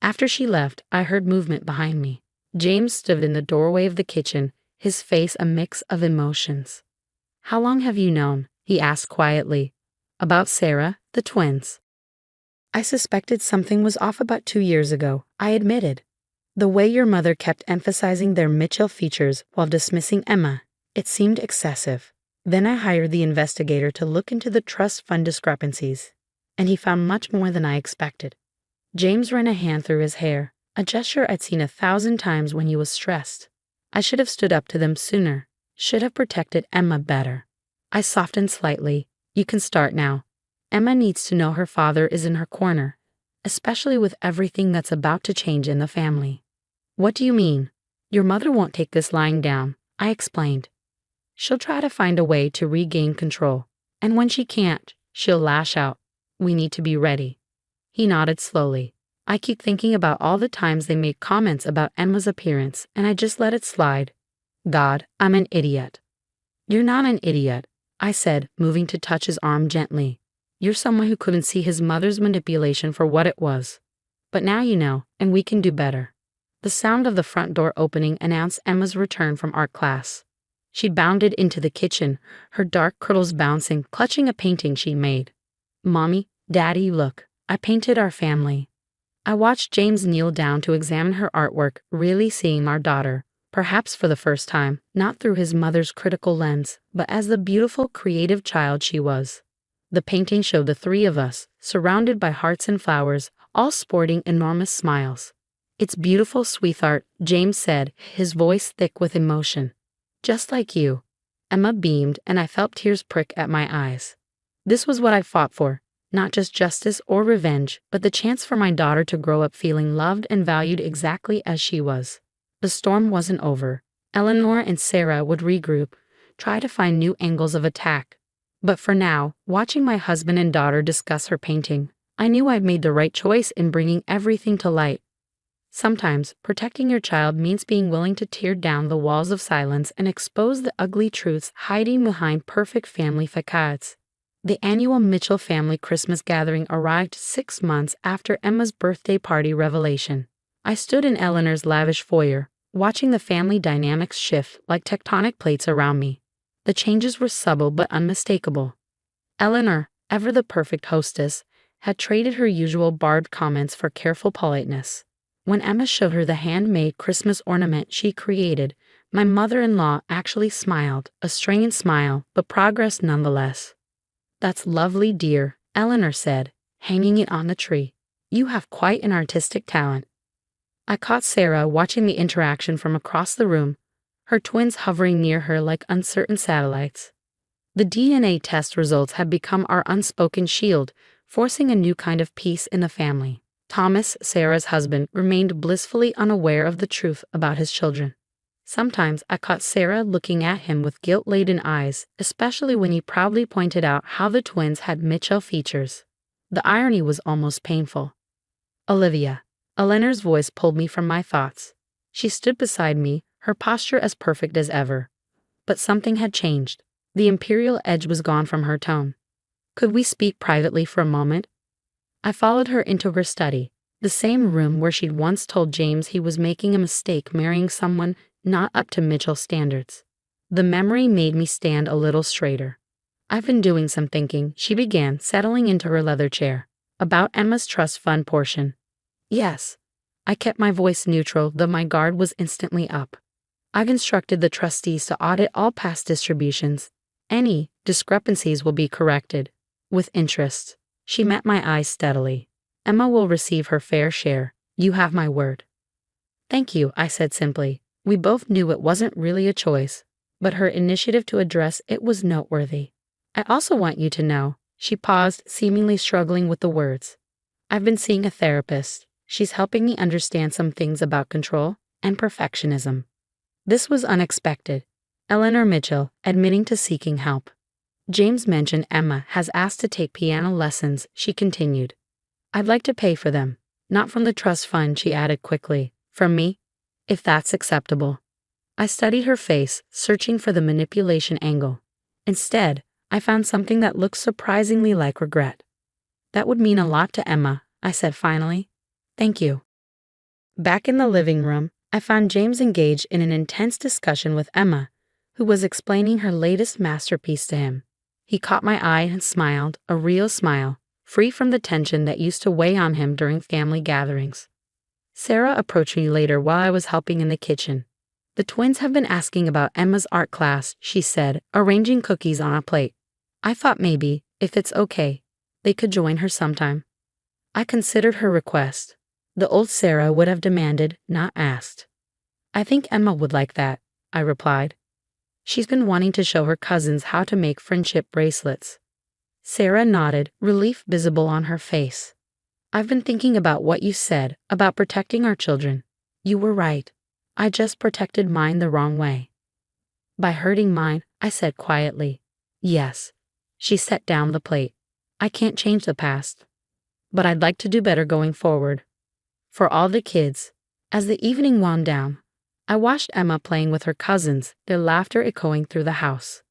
After she left, I heard movement behind me. James stood in the doorway of the kitchen, his face a mix of emotions. "How long have you known?" he asked quietly. "About Sarah, the twins." "I suspected something was off about 2 years ago," I admitted. "The way your mother kept emphasizing their Mitchell features while dismissing Emma, it seemed excessive. Then I hired the investigator to look into the trust fund discrepancies, and he found much more than I expected." James ran a hand through his hair, a gesture I'd seen 1,000 times when he was stressed. I should have stood up to them sooner, should have protected Emma better. I softened slightly. "You can start now. Emma needs to know her father is in her corner, especially with everything that's about to change in the family." "What do you mean?" "Your mother won't take this lying down," I explained. "She'll try to find a way to regain control, and when she can't, she'll lash out. We need to be ready." He nodded slowly. "I keep thinking about all the times they made comments about Emma's appearance, and I just let it slide. God, I'm an idiot." "You're not an idiot," I said, moving to touch his arm gently. "You're someone who couldn't see his mother's manipulation for what it was. But now you know, and we can do better." The sound of the front door opening announced Emma's return from art class. She bounded into the kitchen, her dark curls bouncing, clutching a painting she made. "Mommy, Daddy, look. I painted our family." I watched James kneel down to examine her artwork, really seeing our daughter, perhaps for the first time, not through his mother's critical lens, but as the beautiful, creative child she was. The painting showed the three of us, surrounded by hearts and flowers, all sporting enormous smiles. "It's beautiful, sweetheart," James said, his voice thick with emotion. "Just like you." Emma beamed, and I felt tears prick at my eyes. This was what I fought for, not just justice or revenge, but the chance for my daughter to grow up feeling loved and valued exactly as she was. The storm wasn't over. Eleanor and Sarah would regroup, try to find new angles of attack. But for now, watching my husband and daughter discuss her painting, I knew I'd made the right choice in bringing everything to light. Sometimes, protecting your child means being willing to tear down the walls of silence and expose the ugly truths hiding behind perfect family facades. The annual Mitchell family Christmas gathering arrived 6 months after Emma's birthday party revelation. I stood in Eleanor's lavish foyer, watching the family dynamics shift like tectonic plates around me. The changes were subtle but unmistakable. Eleanor, ever the perfect hostess, had traded her usual barbed comments for careful politeness. When Emma showed her the handmade Christmas ornament she created, my mother-in-law actually smiled, a strained smile, but progress nonetheless. "That's lovely, dear," Eleanor said, hanging it on the tree. "You have quite an artistic talent." I caught Sarah watching the interaction from across the room, her twins hovering near her like uncertain satellites. The DNA test results had become our unspoken shield, forcing a new kind of peace in the family. Thomas, Sarah's husband, remained blissfully unaware of the truth about his children. Sometimes I caught Sarah looking at him with guilt-laden eyes, especially when he proudly pointed out how the twins had Mitchell features. The irony was almost painful. "Olivia." Eleanor's voice pulled me from my thoughts. She stood beside me, her posture as perfect as ever. But something had changed. The imperial edge was gone from her tone. "Could we speak privately for a moment?" I followed her into her study, the same room where she'd once told James he was making a mistake marrying someone not up to Mitchell's standards. The memory made me stand a little straighter. "I've been doing some thinking," she began, settling into her leather chair, "about Emma's trust fund portion." "Yes." I kept my voice neutral, though my guard was instantly up. "I've instructed the trustees to audit all past distributions. Any discrepancies will be corrected. With interest." She met my eyes steadily. "Emma will receive her fair share. You have my word." "Thank you," I said simply. We both knew it wasn't really a choice, but her initiative to address it was noteworthy. "I also want you to know," she paused, seemingly struggling with the words. "I've been seeing a therapist. She's helping me understand some things about control and perfectionism." This was unexpected. Eleanor Mitchell admitting to seeking help. "James mentioned Emma has asked to take piano lessons," she continued. "I'd like to pay for them. Not from the trust fund," she added quickly. "From me, if that's acceptable." I studied her face, searching for the manipulation angle. Instead, I found something that looked surprisingly like regret. "That would mean a lot to Emma," I said finally. "Thank you." Back in the living room, I found James engaged in an intense discussion with Emma, who was explaining her latest masterpiece to him. He caught my eye and smiled, a real smile, free from the tension that used to weigh on him during family gatherings. Sarah approached me later while I was helping in the kitchen. "The twins have been asking about Emma's art class," she said, arranging cookies on a plate. "I thought maybe, if it's okay, they could join her sometime." I considered her request. The old Sarah would have demanded, not asked. "I think Emma would like that," I replied. "She's been wanting to show her cousins how to make friendship bracelets." Sarah nodded, relief visible on her face. "I've been thinking about what you said, about protecting our children. You were right. I just protected mine the wrong way." "By hurting mine," I said quietly. "Yes." She set down the plate. "I can't change the past. But I'd like to do better going forward. For all the kids." As the evening wound down, I watched Emma playing with her cousins, their laughter echoing through the house.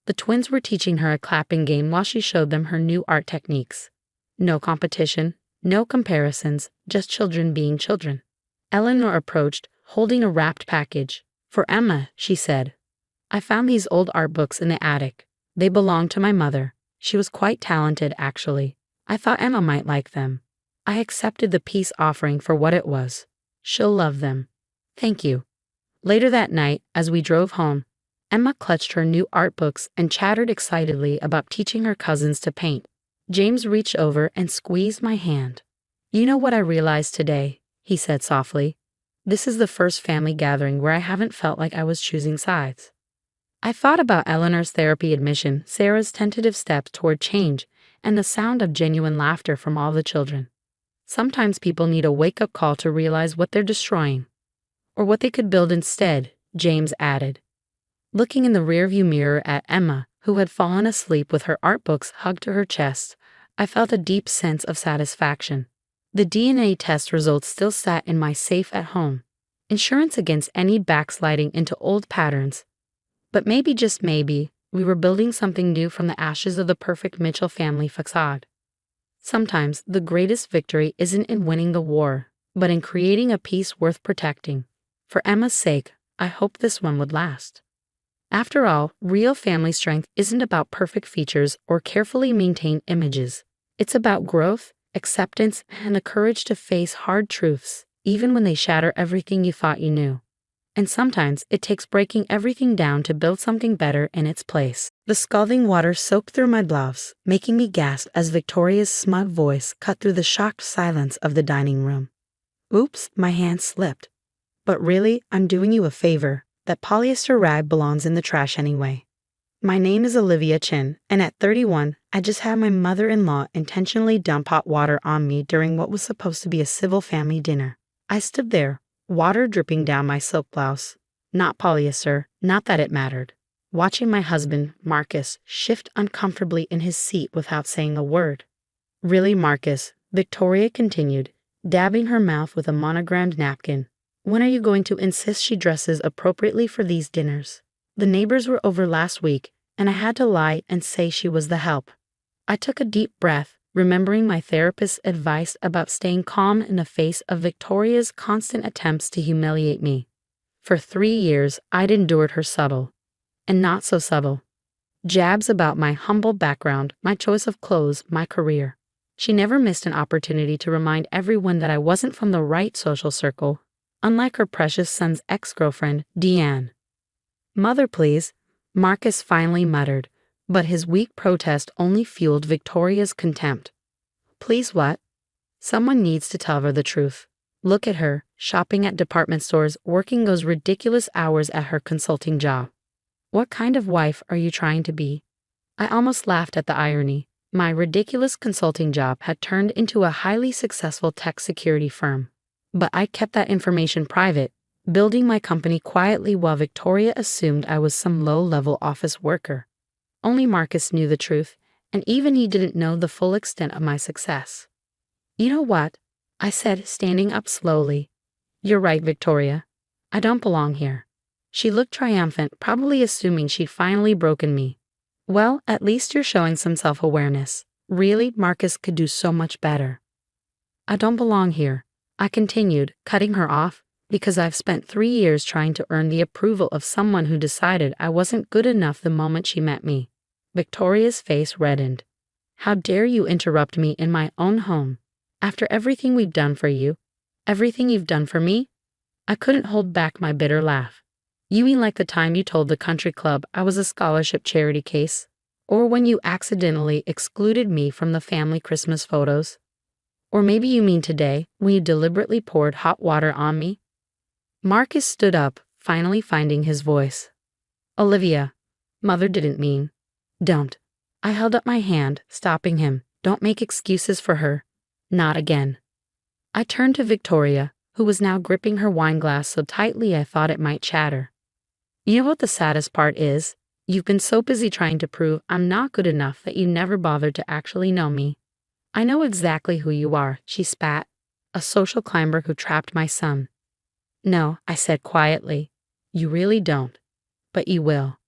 The twins were teaching her a clapping game while she showed them her new art techniques. No competition, no comparisons, just children being children. Eleanor approached, holding a wrapped package. "For Emma," she said. "I found these old art books in the attic. They belonged to my mother. She was quite talented, actually. I thought Emma might like them." I accepted the peace offering for what it was. "She'll love them." "Thank you." Later that night, as we drove home, Emma clutched her new art books and chattered excitedly about teaching her cousins to paint. James reached over and squeezed my hand. "You know what I realized today?" he said softly. "This is the first family gathering where I haven't felt like I was choosing sides." I thought about Eleanor's therapy admission, Sarah's tentative steps toward change, and the sound of genuine laughter from all the children. Sometimes people need a wake-up call to realize what they're destroying, or what they could build instead, James added. Looking in the rearview mirror at Emma, who had fallen asleep with her art books hugged to her chest, I felt a deep sense of satisfaction. The DNA test results still sat in my safe at home, insurance against any backsliding into old patterns. But maybe, just maybe, we were building something new from the ashes of the perfect Mitchell family facade. Sometimes the greatest victory isn't in winning the war, but in creating a peace worth protecting. For Emma's sake, I hope this one would last. After all, real family strength isn't about perfect features or carefully maintained images. It's about growth, acceptance, and the courage to face hard truths, even when they shatter everything you thought you knew. And sometimes it takes breaking everything down to build something better in its place. The scalding water soaked through my blouse, making me gasp as Victoria's smug voice cut through the shocked silence of the dining room. "Oops," my hand slipped. "But really, I'm doing you a favor. That polyester rag belongs in the trash anyway." My name is Olivia Chin, and at 31, I just had my mother-in-law intentionally dump hot water on me during what was supposed to be a civil family dinner. I stood there, water dripping down my silk blouse. Not polyester, not that it mattered. Watching my husband, Marcus, shift uncomfortably in his seat without saying a word. "Really, Marcus," Victoria continued, dabbing her mouth with a monogrammed napkin. "When are you going to insist she dresses appropriately for these dinners? The neighbors were over last week, and I had to lie and say she was the help." I took a deep breath, remembering my therapist's advice about staying calm in the face of Victoria's constant attempts to humiliate me. For 3 years, I'd endured her subtle, and not so subtle, jabs about my humble background, my choice of clothes, my career. She never missed an opportunity to remind everyone that I wasn't from the right social circle, unlike her precious son's ex-girlfriend, Deanne. "Mother, please," Marcus finally muttered, but his weak protest only fueled Victoria's contempt. "Please what?" "Someone needs to tell her the truth. Look at her, shopping at department stores, working those ridiculous hours at her consulting job. What kind of wife are you trying to be?" I almost laughed at the irony. My ridiculous consulting job had turned into a highly successful tech security firm. But I kept that information private, building my company quietly while Victoria assumed I was some low-level office worker. Only Marcus knew the truth, and even he didn't know the full extent of my success. "You know what?" I said, standing up slowly. "You're right, Victoria. I don't belong here." She looked triumphant, probably assuming she'd finally broken me. "Well, at least you're showing some self-awareness. Really, Marcus could do so much better." "I don't belong here," I continued, cutting her off, "because I've spent 3 years trying to earn the approval of someone who decided I wasn't good enough the moment she met me." Victoria's face reddened. "How dare you interrupt me in my own home? After everything we've done for you, everything you've done for me?" I couldn't hold back my bitter laugh. "You mean like the time you told the country club I was a scholarship charity case? Or when you accidentally excluded me from the family Christmas photos? Or maybe you mean today, when you deliberately poured hot water on me?" Marcus stood up, finally finding his voice. "Olivia, Mother didn't mean." "Don't." I held up my hand, stopping him. "Don't make excuses for her. Not again." I turned to Victoria, who was now gripping her wine glass so tightly I thought it might shatter. "You know what the saddest part is? You've been so busy trying to prove I'm not good enough that you never bothered to actually know me. I know exactly who you are," she spat. "A social climber who trapped my son." "No," I said quietly. "You really don't. But you will."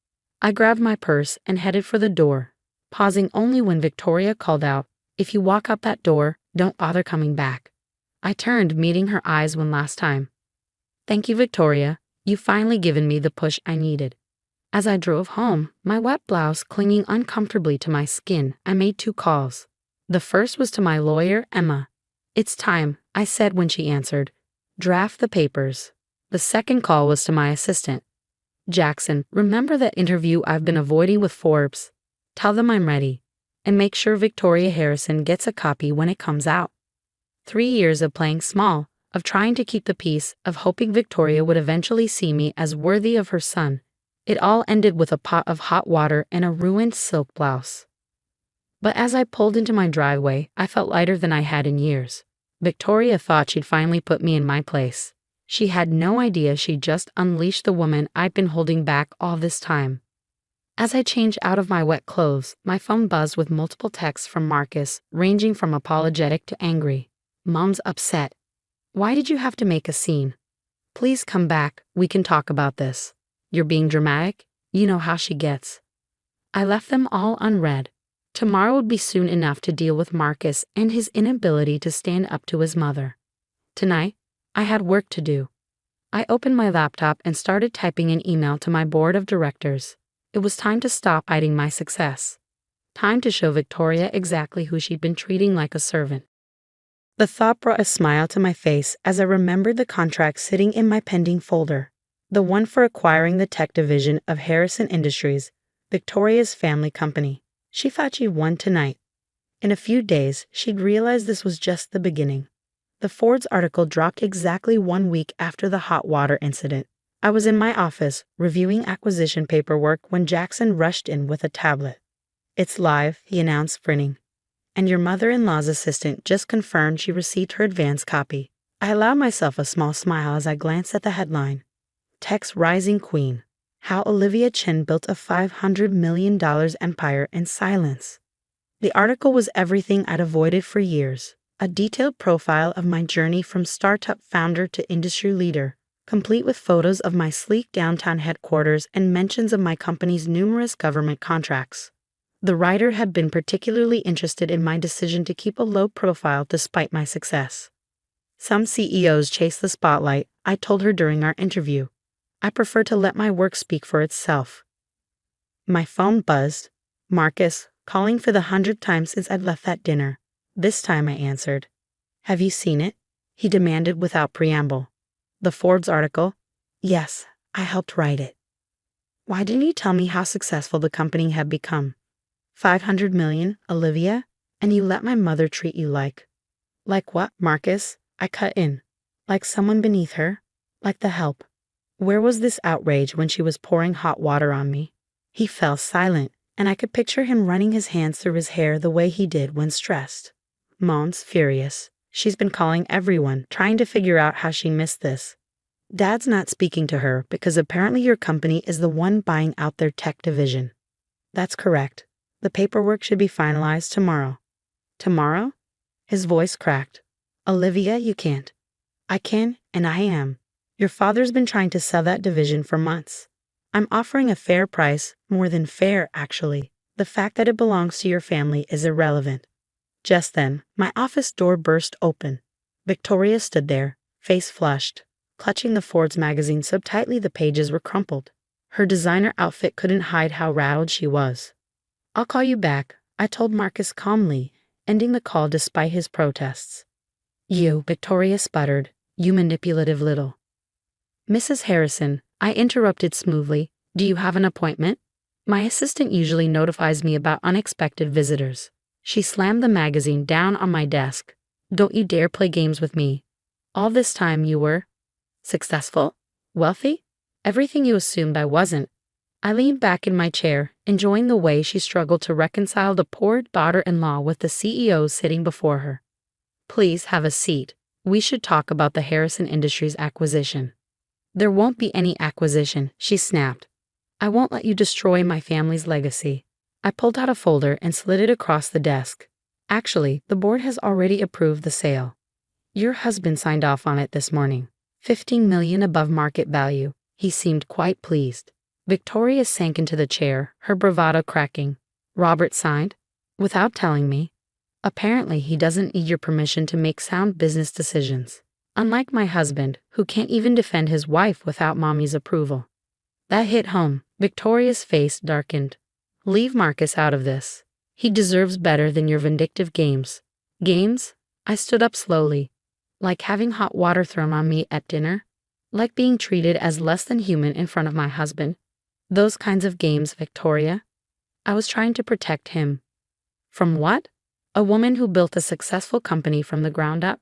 I grabbed my purse and headed for the door, pausing only when Victoria called out, "If you walk out that door, don't bother coming back." I turned, meeting her eyes one last time. "Thank you, Victoria. You've finally given me the push I needed." As I drove home, my wet blouse clinging uncomfortably to my skin, I made 2 calls. The first was to my lawyer, Emma. "It's time," I said when she answered. "Draft the papers." The The second call was to my assistant. Jackson, remember that interview I've been avoiding with Forbes? Tell them I'm ready. And make sure Victoria Harrison gets a copy when it comes out. 3 years of playing small, of trying to keep the peace, of hoping Victoria would eventually see me as worthy of her son. It all ended with a pot of hot water and a ruined silk blouse. But as I pulled into my driveway, I felt lighter than I had in years. Victoria thought she'd finally put me in my place. She had no idea she'd just unleashed the woman I'd been holding back all this time. As I changed out of my wet clothes, my phone buzzed with multiple texts from Marcus, ranging from apologetic to angry. Mom's upset. Why did you have to make a scene? Please come back, we can talk about this. You're being dramatic, you know how she gets. I left them all unread. Tomorrow would be soon enough to deal with Marcus and his inability to stand up to his mother. Tonight, I had work to do. I opened my laptop and started typing an email to my board of directors. It was time to stop hiding my success. Time to show Victoria exactly who she'd been treating like a servant. The thought brought a smile to my face as I remembered the contract sitting in my pending folder. The one for acquiring the tech division of Harrison Industries, Victoria's family company. She thought she'd won tonight. In a few days, she'd realize this was just the beginning. The Forbes article dropped exactly 1 week after the hot water incident. I was in my office, reviewing acquisition paperwork when Jackson rushed in with a tablet. It's live, he announced, grinning. And your mother-in-law's assistant just confirmed she received her advance copy. I allowed myself a small smile as I glanced at the headline. Tech's Rising Queen. How Olivia Chen Built a $500 million Empire in Silence. The article was everything I'd avoided for years. A detailed profile of my journey from startup founder to industry leader, complete with photos of my sleek downtown headquarters and mentions of my company's numerous government contracts. The writer had been particularly interested in my decision to keep a low profile despite my success. Some CEOs chase the spotlight, I told her during our interview. I prefer to let my work speak for itself. My phone buzzed. Marcus, calling for the 100th time since I'd left that dinner. This time I answered. Have you seen it? He demanded without preamble. The Forbes article? Yes, I helped write it. Why didn't you tell me how successful the company had become? 500 million, Olivia? And you let my mother treat you like... Like what, Marcus? I cut in. Like someone beneath her? Like the help? Where was this outrage when she was pouring hot water on me? He fell silent, and I could picture him running his hands through his hair the way he did when stressed. Mom's furious. She's been calling everyone, trying to figure out how she missed this. Dad's not speaking to her because apparently your company is the one buying out their tech division. That's correct. The paperwork should be finalized tomorrow. Tomorrow? His voice cracked. Olivia, you can't. I can, and I am. Your father's been trying to sell that division for months. I'm offering a fair price, more than fair, actually. The fact that it belongs to your family is irrelevant. Just then, my office door burst open. Victoria stood there, face flushed, clutching the Forbes magazine so tightly the pages were crumpled. Her designer outfit couldn't hide how rattled she was. I'll call you back, I told Marcus calmly, ending the call despite his protests. You, Victoria sputtered, you manipulative little. Mrs. Harrison, I interrupted smoothly, do you have an appointment? My assistant usually notifies me about unexpected visitors. She slammed the magazine down on my desk. Don't you dare play games with me. All this time you were successful? Wealthy? Everything you assumed I wasn't. I leaned back in my chair, enjoying the way she struggled to reconcile the poor daughter-in-law with the CEO sitting before her. Please have a seat. We should talk about the Harrison Industries acquisition. There won't be any acquisition, she snapped. I won't let you destroy my family's legacy. I pulled out a folder and slid it across the desk. Actually, the board has already approved the sale. Your husband signed off on it this morning. 15 million above market value. He seemed quite pleased. Victoria sank into the chair, her bravado cracking. Robert signed? Without telling me. Apparently, he doesn't need your permission to make sound business decisions. Unlike my husband, who can't even defend his wife without mommy's approval. That hit home. Victoria's face darkened. Leave Marcus out of this. He deserves better than your vindictive games. Games? I stood up slowly. Like having hot water thrown on me at dinner? Like being treated as less than human in front of my husband. Those kinds of games, Victoria. I was trying to protect him. From what? A woman who built a successful company from the ground up?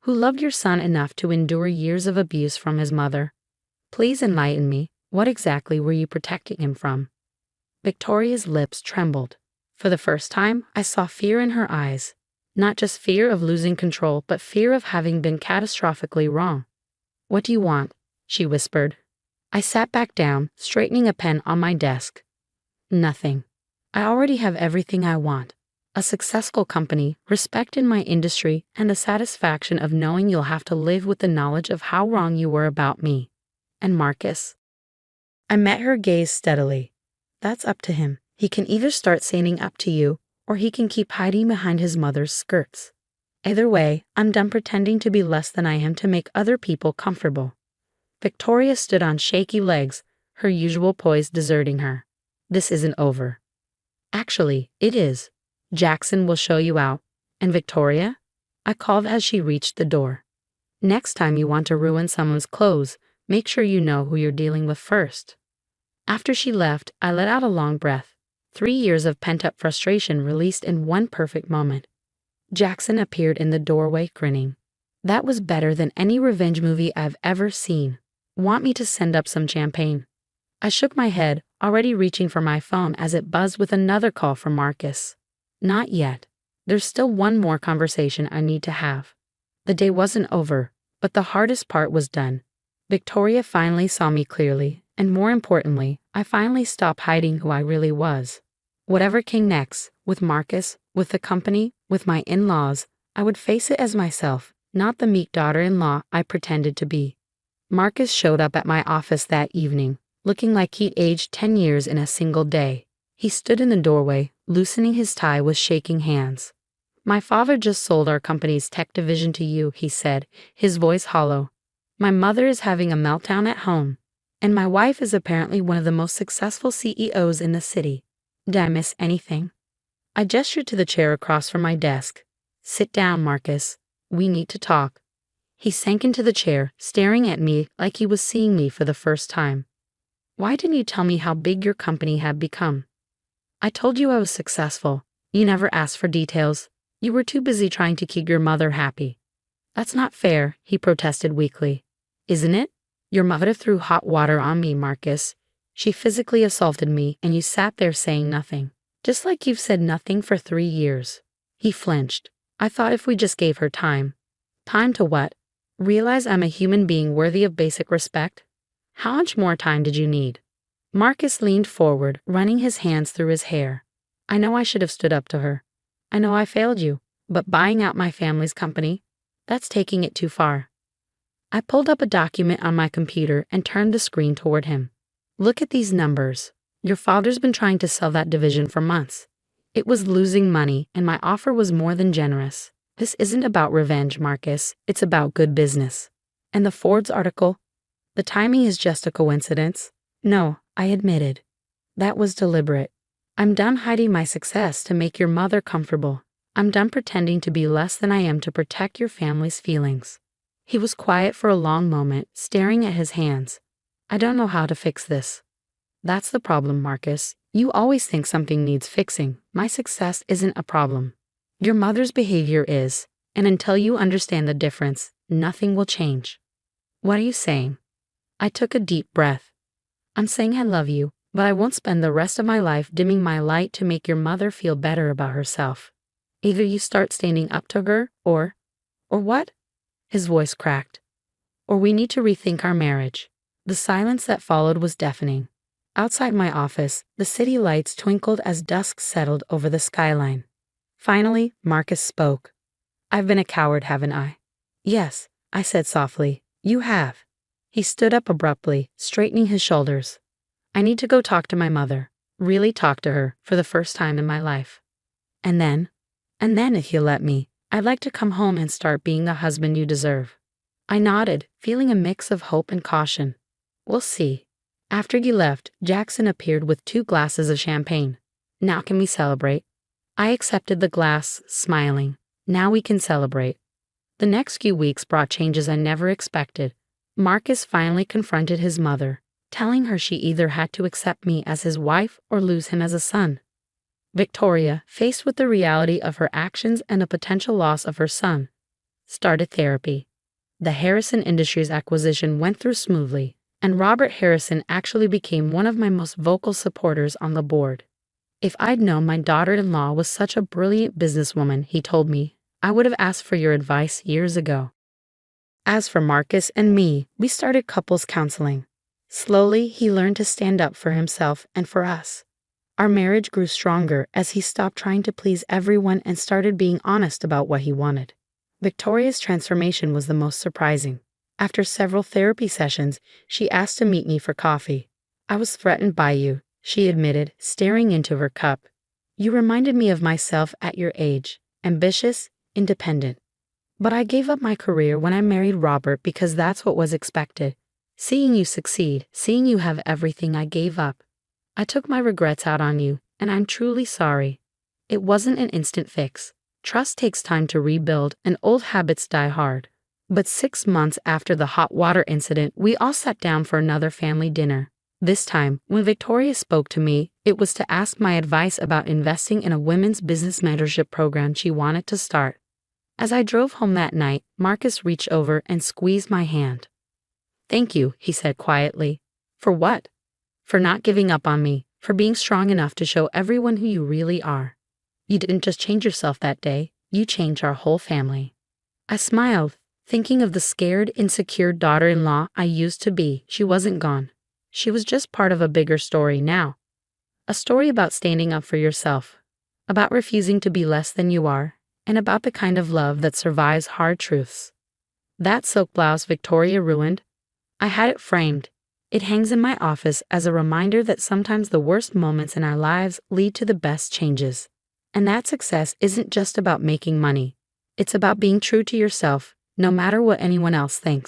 Who loved your son enough to endure years of abuse from his mother? Please enlighten me. What exactly were you protecting him from? Victoria's lips trembled. For the first time, I saw fear in her eyes. Not just fear of losing control, but fear of having been catastrophically wrong. What do you want? She whispered. I sat back down, straightening a pen on my desk. Nothing. I already have everything I want. A successful company, respect in my industry, and the satisfaction of knowing you'll have to live with the knowledge of how wrong you were about me. And Marcus. I met her gaze steadily. That's up to him. He can either start standing up to you, or he can keep hiding behind his mother's skirts. Either way, I'm done pretending to be less than I am to make other people comfortable. Victoria stood on shaky legs, her usual poise deserting her. This isn't over. Actually, it is. Jackson will show you out. And Victoria? I called as she reached the door. Next time you want to ruin someone's clothes, make sure you know who you're dealing with first. After she left, I let out a long breath. 3 years of pent-up frustration released in one perfect moment. Jackson appeared in the doorway grinning. That was better than any revenge movie I've ever seen. Want me to send up some champagne? I shook my head, already reaching for my phone as it buzzed with another call from Marcus. Not yet. There's still one more conversation I need to have. The day wasn't over, but the hardest part was done. Victoria finally saw me clearly, and more importantly, I finally stopped hiding who I really was. Whatever came next, with Marcus, with the company, with my in-laws, I would face it as myself, not the meek daughter-in-law I pretended to be. Marcus showed up at my office that evening, looking like he'd aged 10 years in a single day. He stood in the doorway, loosening his tie with shaking hands. My father just sold our company's tech division to you, he said, his voice hollow. My mother is having a meltdown at home, and my wife is apparently one of the most successful CEOs in the city. Did I miss anything? I gestured to the chair across from my desk. Sit down, Marcus. We need to talk. He sank into the chair, staring at me like he was seeing me for the first time. Why didn't you tell me how big your company had become? I told you I was successful. You never asked for details. You were too busy trying to keep your mother happy. That's not fair, he protested weakly. Isn't it? Your mother threw hot water on me, Marcus. She physically assaulted me, and you sat there saying nothing. Just like you've said nothing for 3 years. He flinched. I thought if we just gave her time. Time to what? Realize I'm a human being worthy of basic respect? How much more time did you need? Marcus leaned forward, running his hands through his hair. I know I should have stood up to her. I know I failed you, but buying out my family's company, that's taking it too far. I pulled up a document on my computer and turned the screen toward him. Look at these numbers. Your father's been trying to sell that division for months. It was losing money, and my offer was more than generous. This isn't about revenge, Marcus. It's about good business. And the Forbes article? The timing is just a coincidence. No, I admitted. That was deliberate. I'm done hiding my success to make your mother comfortable. I'm done pretending to be less than I am to protect your family's feelings. He was quiet for a long moment, staring at his hands. I don't know how to fix this. That's the problem, Marcus. You always think something needs fixing. My success isn't a problem. Your mother's behavior is, and until you understand the difference, nothing will change. What are you saying? I took a deep breath. I'm saying I love you, but I won't spend the rest of my life dimming my light to make your mother feel better about herself. Either you start standing up to her, or what? His voice cracked. Or we need to rethink our marriage. The silence that followed was deafening. Outside my office, the city lights twinkled as dusk settled over the skyline. Finally, Marcus spoke. I've been a coward, haven't I? Yes, I said softly. You have. He stood up abruptly, straightening his shoulders. I need to go talk to my mother. Really talk to her, for the first time in my life. And then, if you'll let me, I'd like to come home and start being the husband you deserve. I nodded, feeling a mix of hope and caution. We'll see. After he left, Jackson appeared with 2 glasses of champagne. Now can we celebrate? I accepted the glass, smiling. Now we can celebrate. The next few weeks brought changes I never expected. Marcus finally confronted his mother, telling her she either had to accept me as his wife or lose him as a son. Victoria, faced with the reality of her actions and a potential loss of her son, started therapy. The Harrison Industries acquisition went through smoothly, and Robert Harrison actually became one of my most vocal supporters on the board. If I'd known my daughter-in-law was such a brilliant businesswoman, he told me, I would have asked for your advice years ago. As for Marcus and me, we started couples counseling. Slowly, he learned to stand up for himself and for us. Our marriage grew stronger as he stopped trying to please everyone and started being honest about what he wanted. Victoria's transformation was the most surprising. After several therapy sessions, she asked to meet me for coffee. I was threatened by you, she admitted, staring into her cup. You reminded me of myself at your age, ambitious, independent. But I gave up my career when I married Robert because that's what was expected. Seeing you succeed, seeing you have everything, I gave up. I took my regrets out on you, and I'm truly sorry. It wasn't an instant fix. Trust takes time to rebuild, and old habits die hard. But 6 months after the hot water incident, we all sat down for another family dinner. This time, when Victoria spoke to me, it was to ask my advice about investing in a women's business mentorship program she wanted to start. As I drove home that night, Marcus reached over and squeezed my hand. Thank you, he said quietly. For what? For not giving up on me, for being strong enough to show everyone who you really are. You didn't just change yourself that day, you changed our whole family. I smiled, thinking of the scared, insecure daughter-in-law I used to be. She wasn't gone. She was just part of a bigger story now. A story about standing up for yourself, about refusing to be less than you are, and about the kind of love that survives hard truths. That silk blouse Victoria ruined, I had it framed. It hangs in my office as a reminder that sometimes the worst moments in our lives lead to the best changes. And that success isn't just about making money. It's about being true to yourself, no matter what anyone else thinks.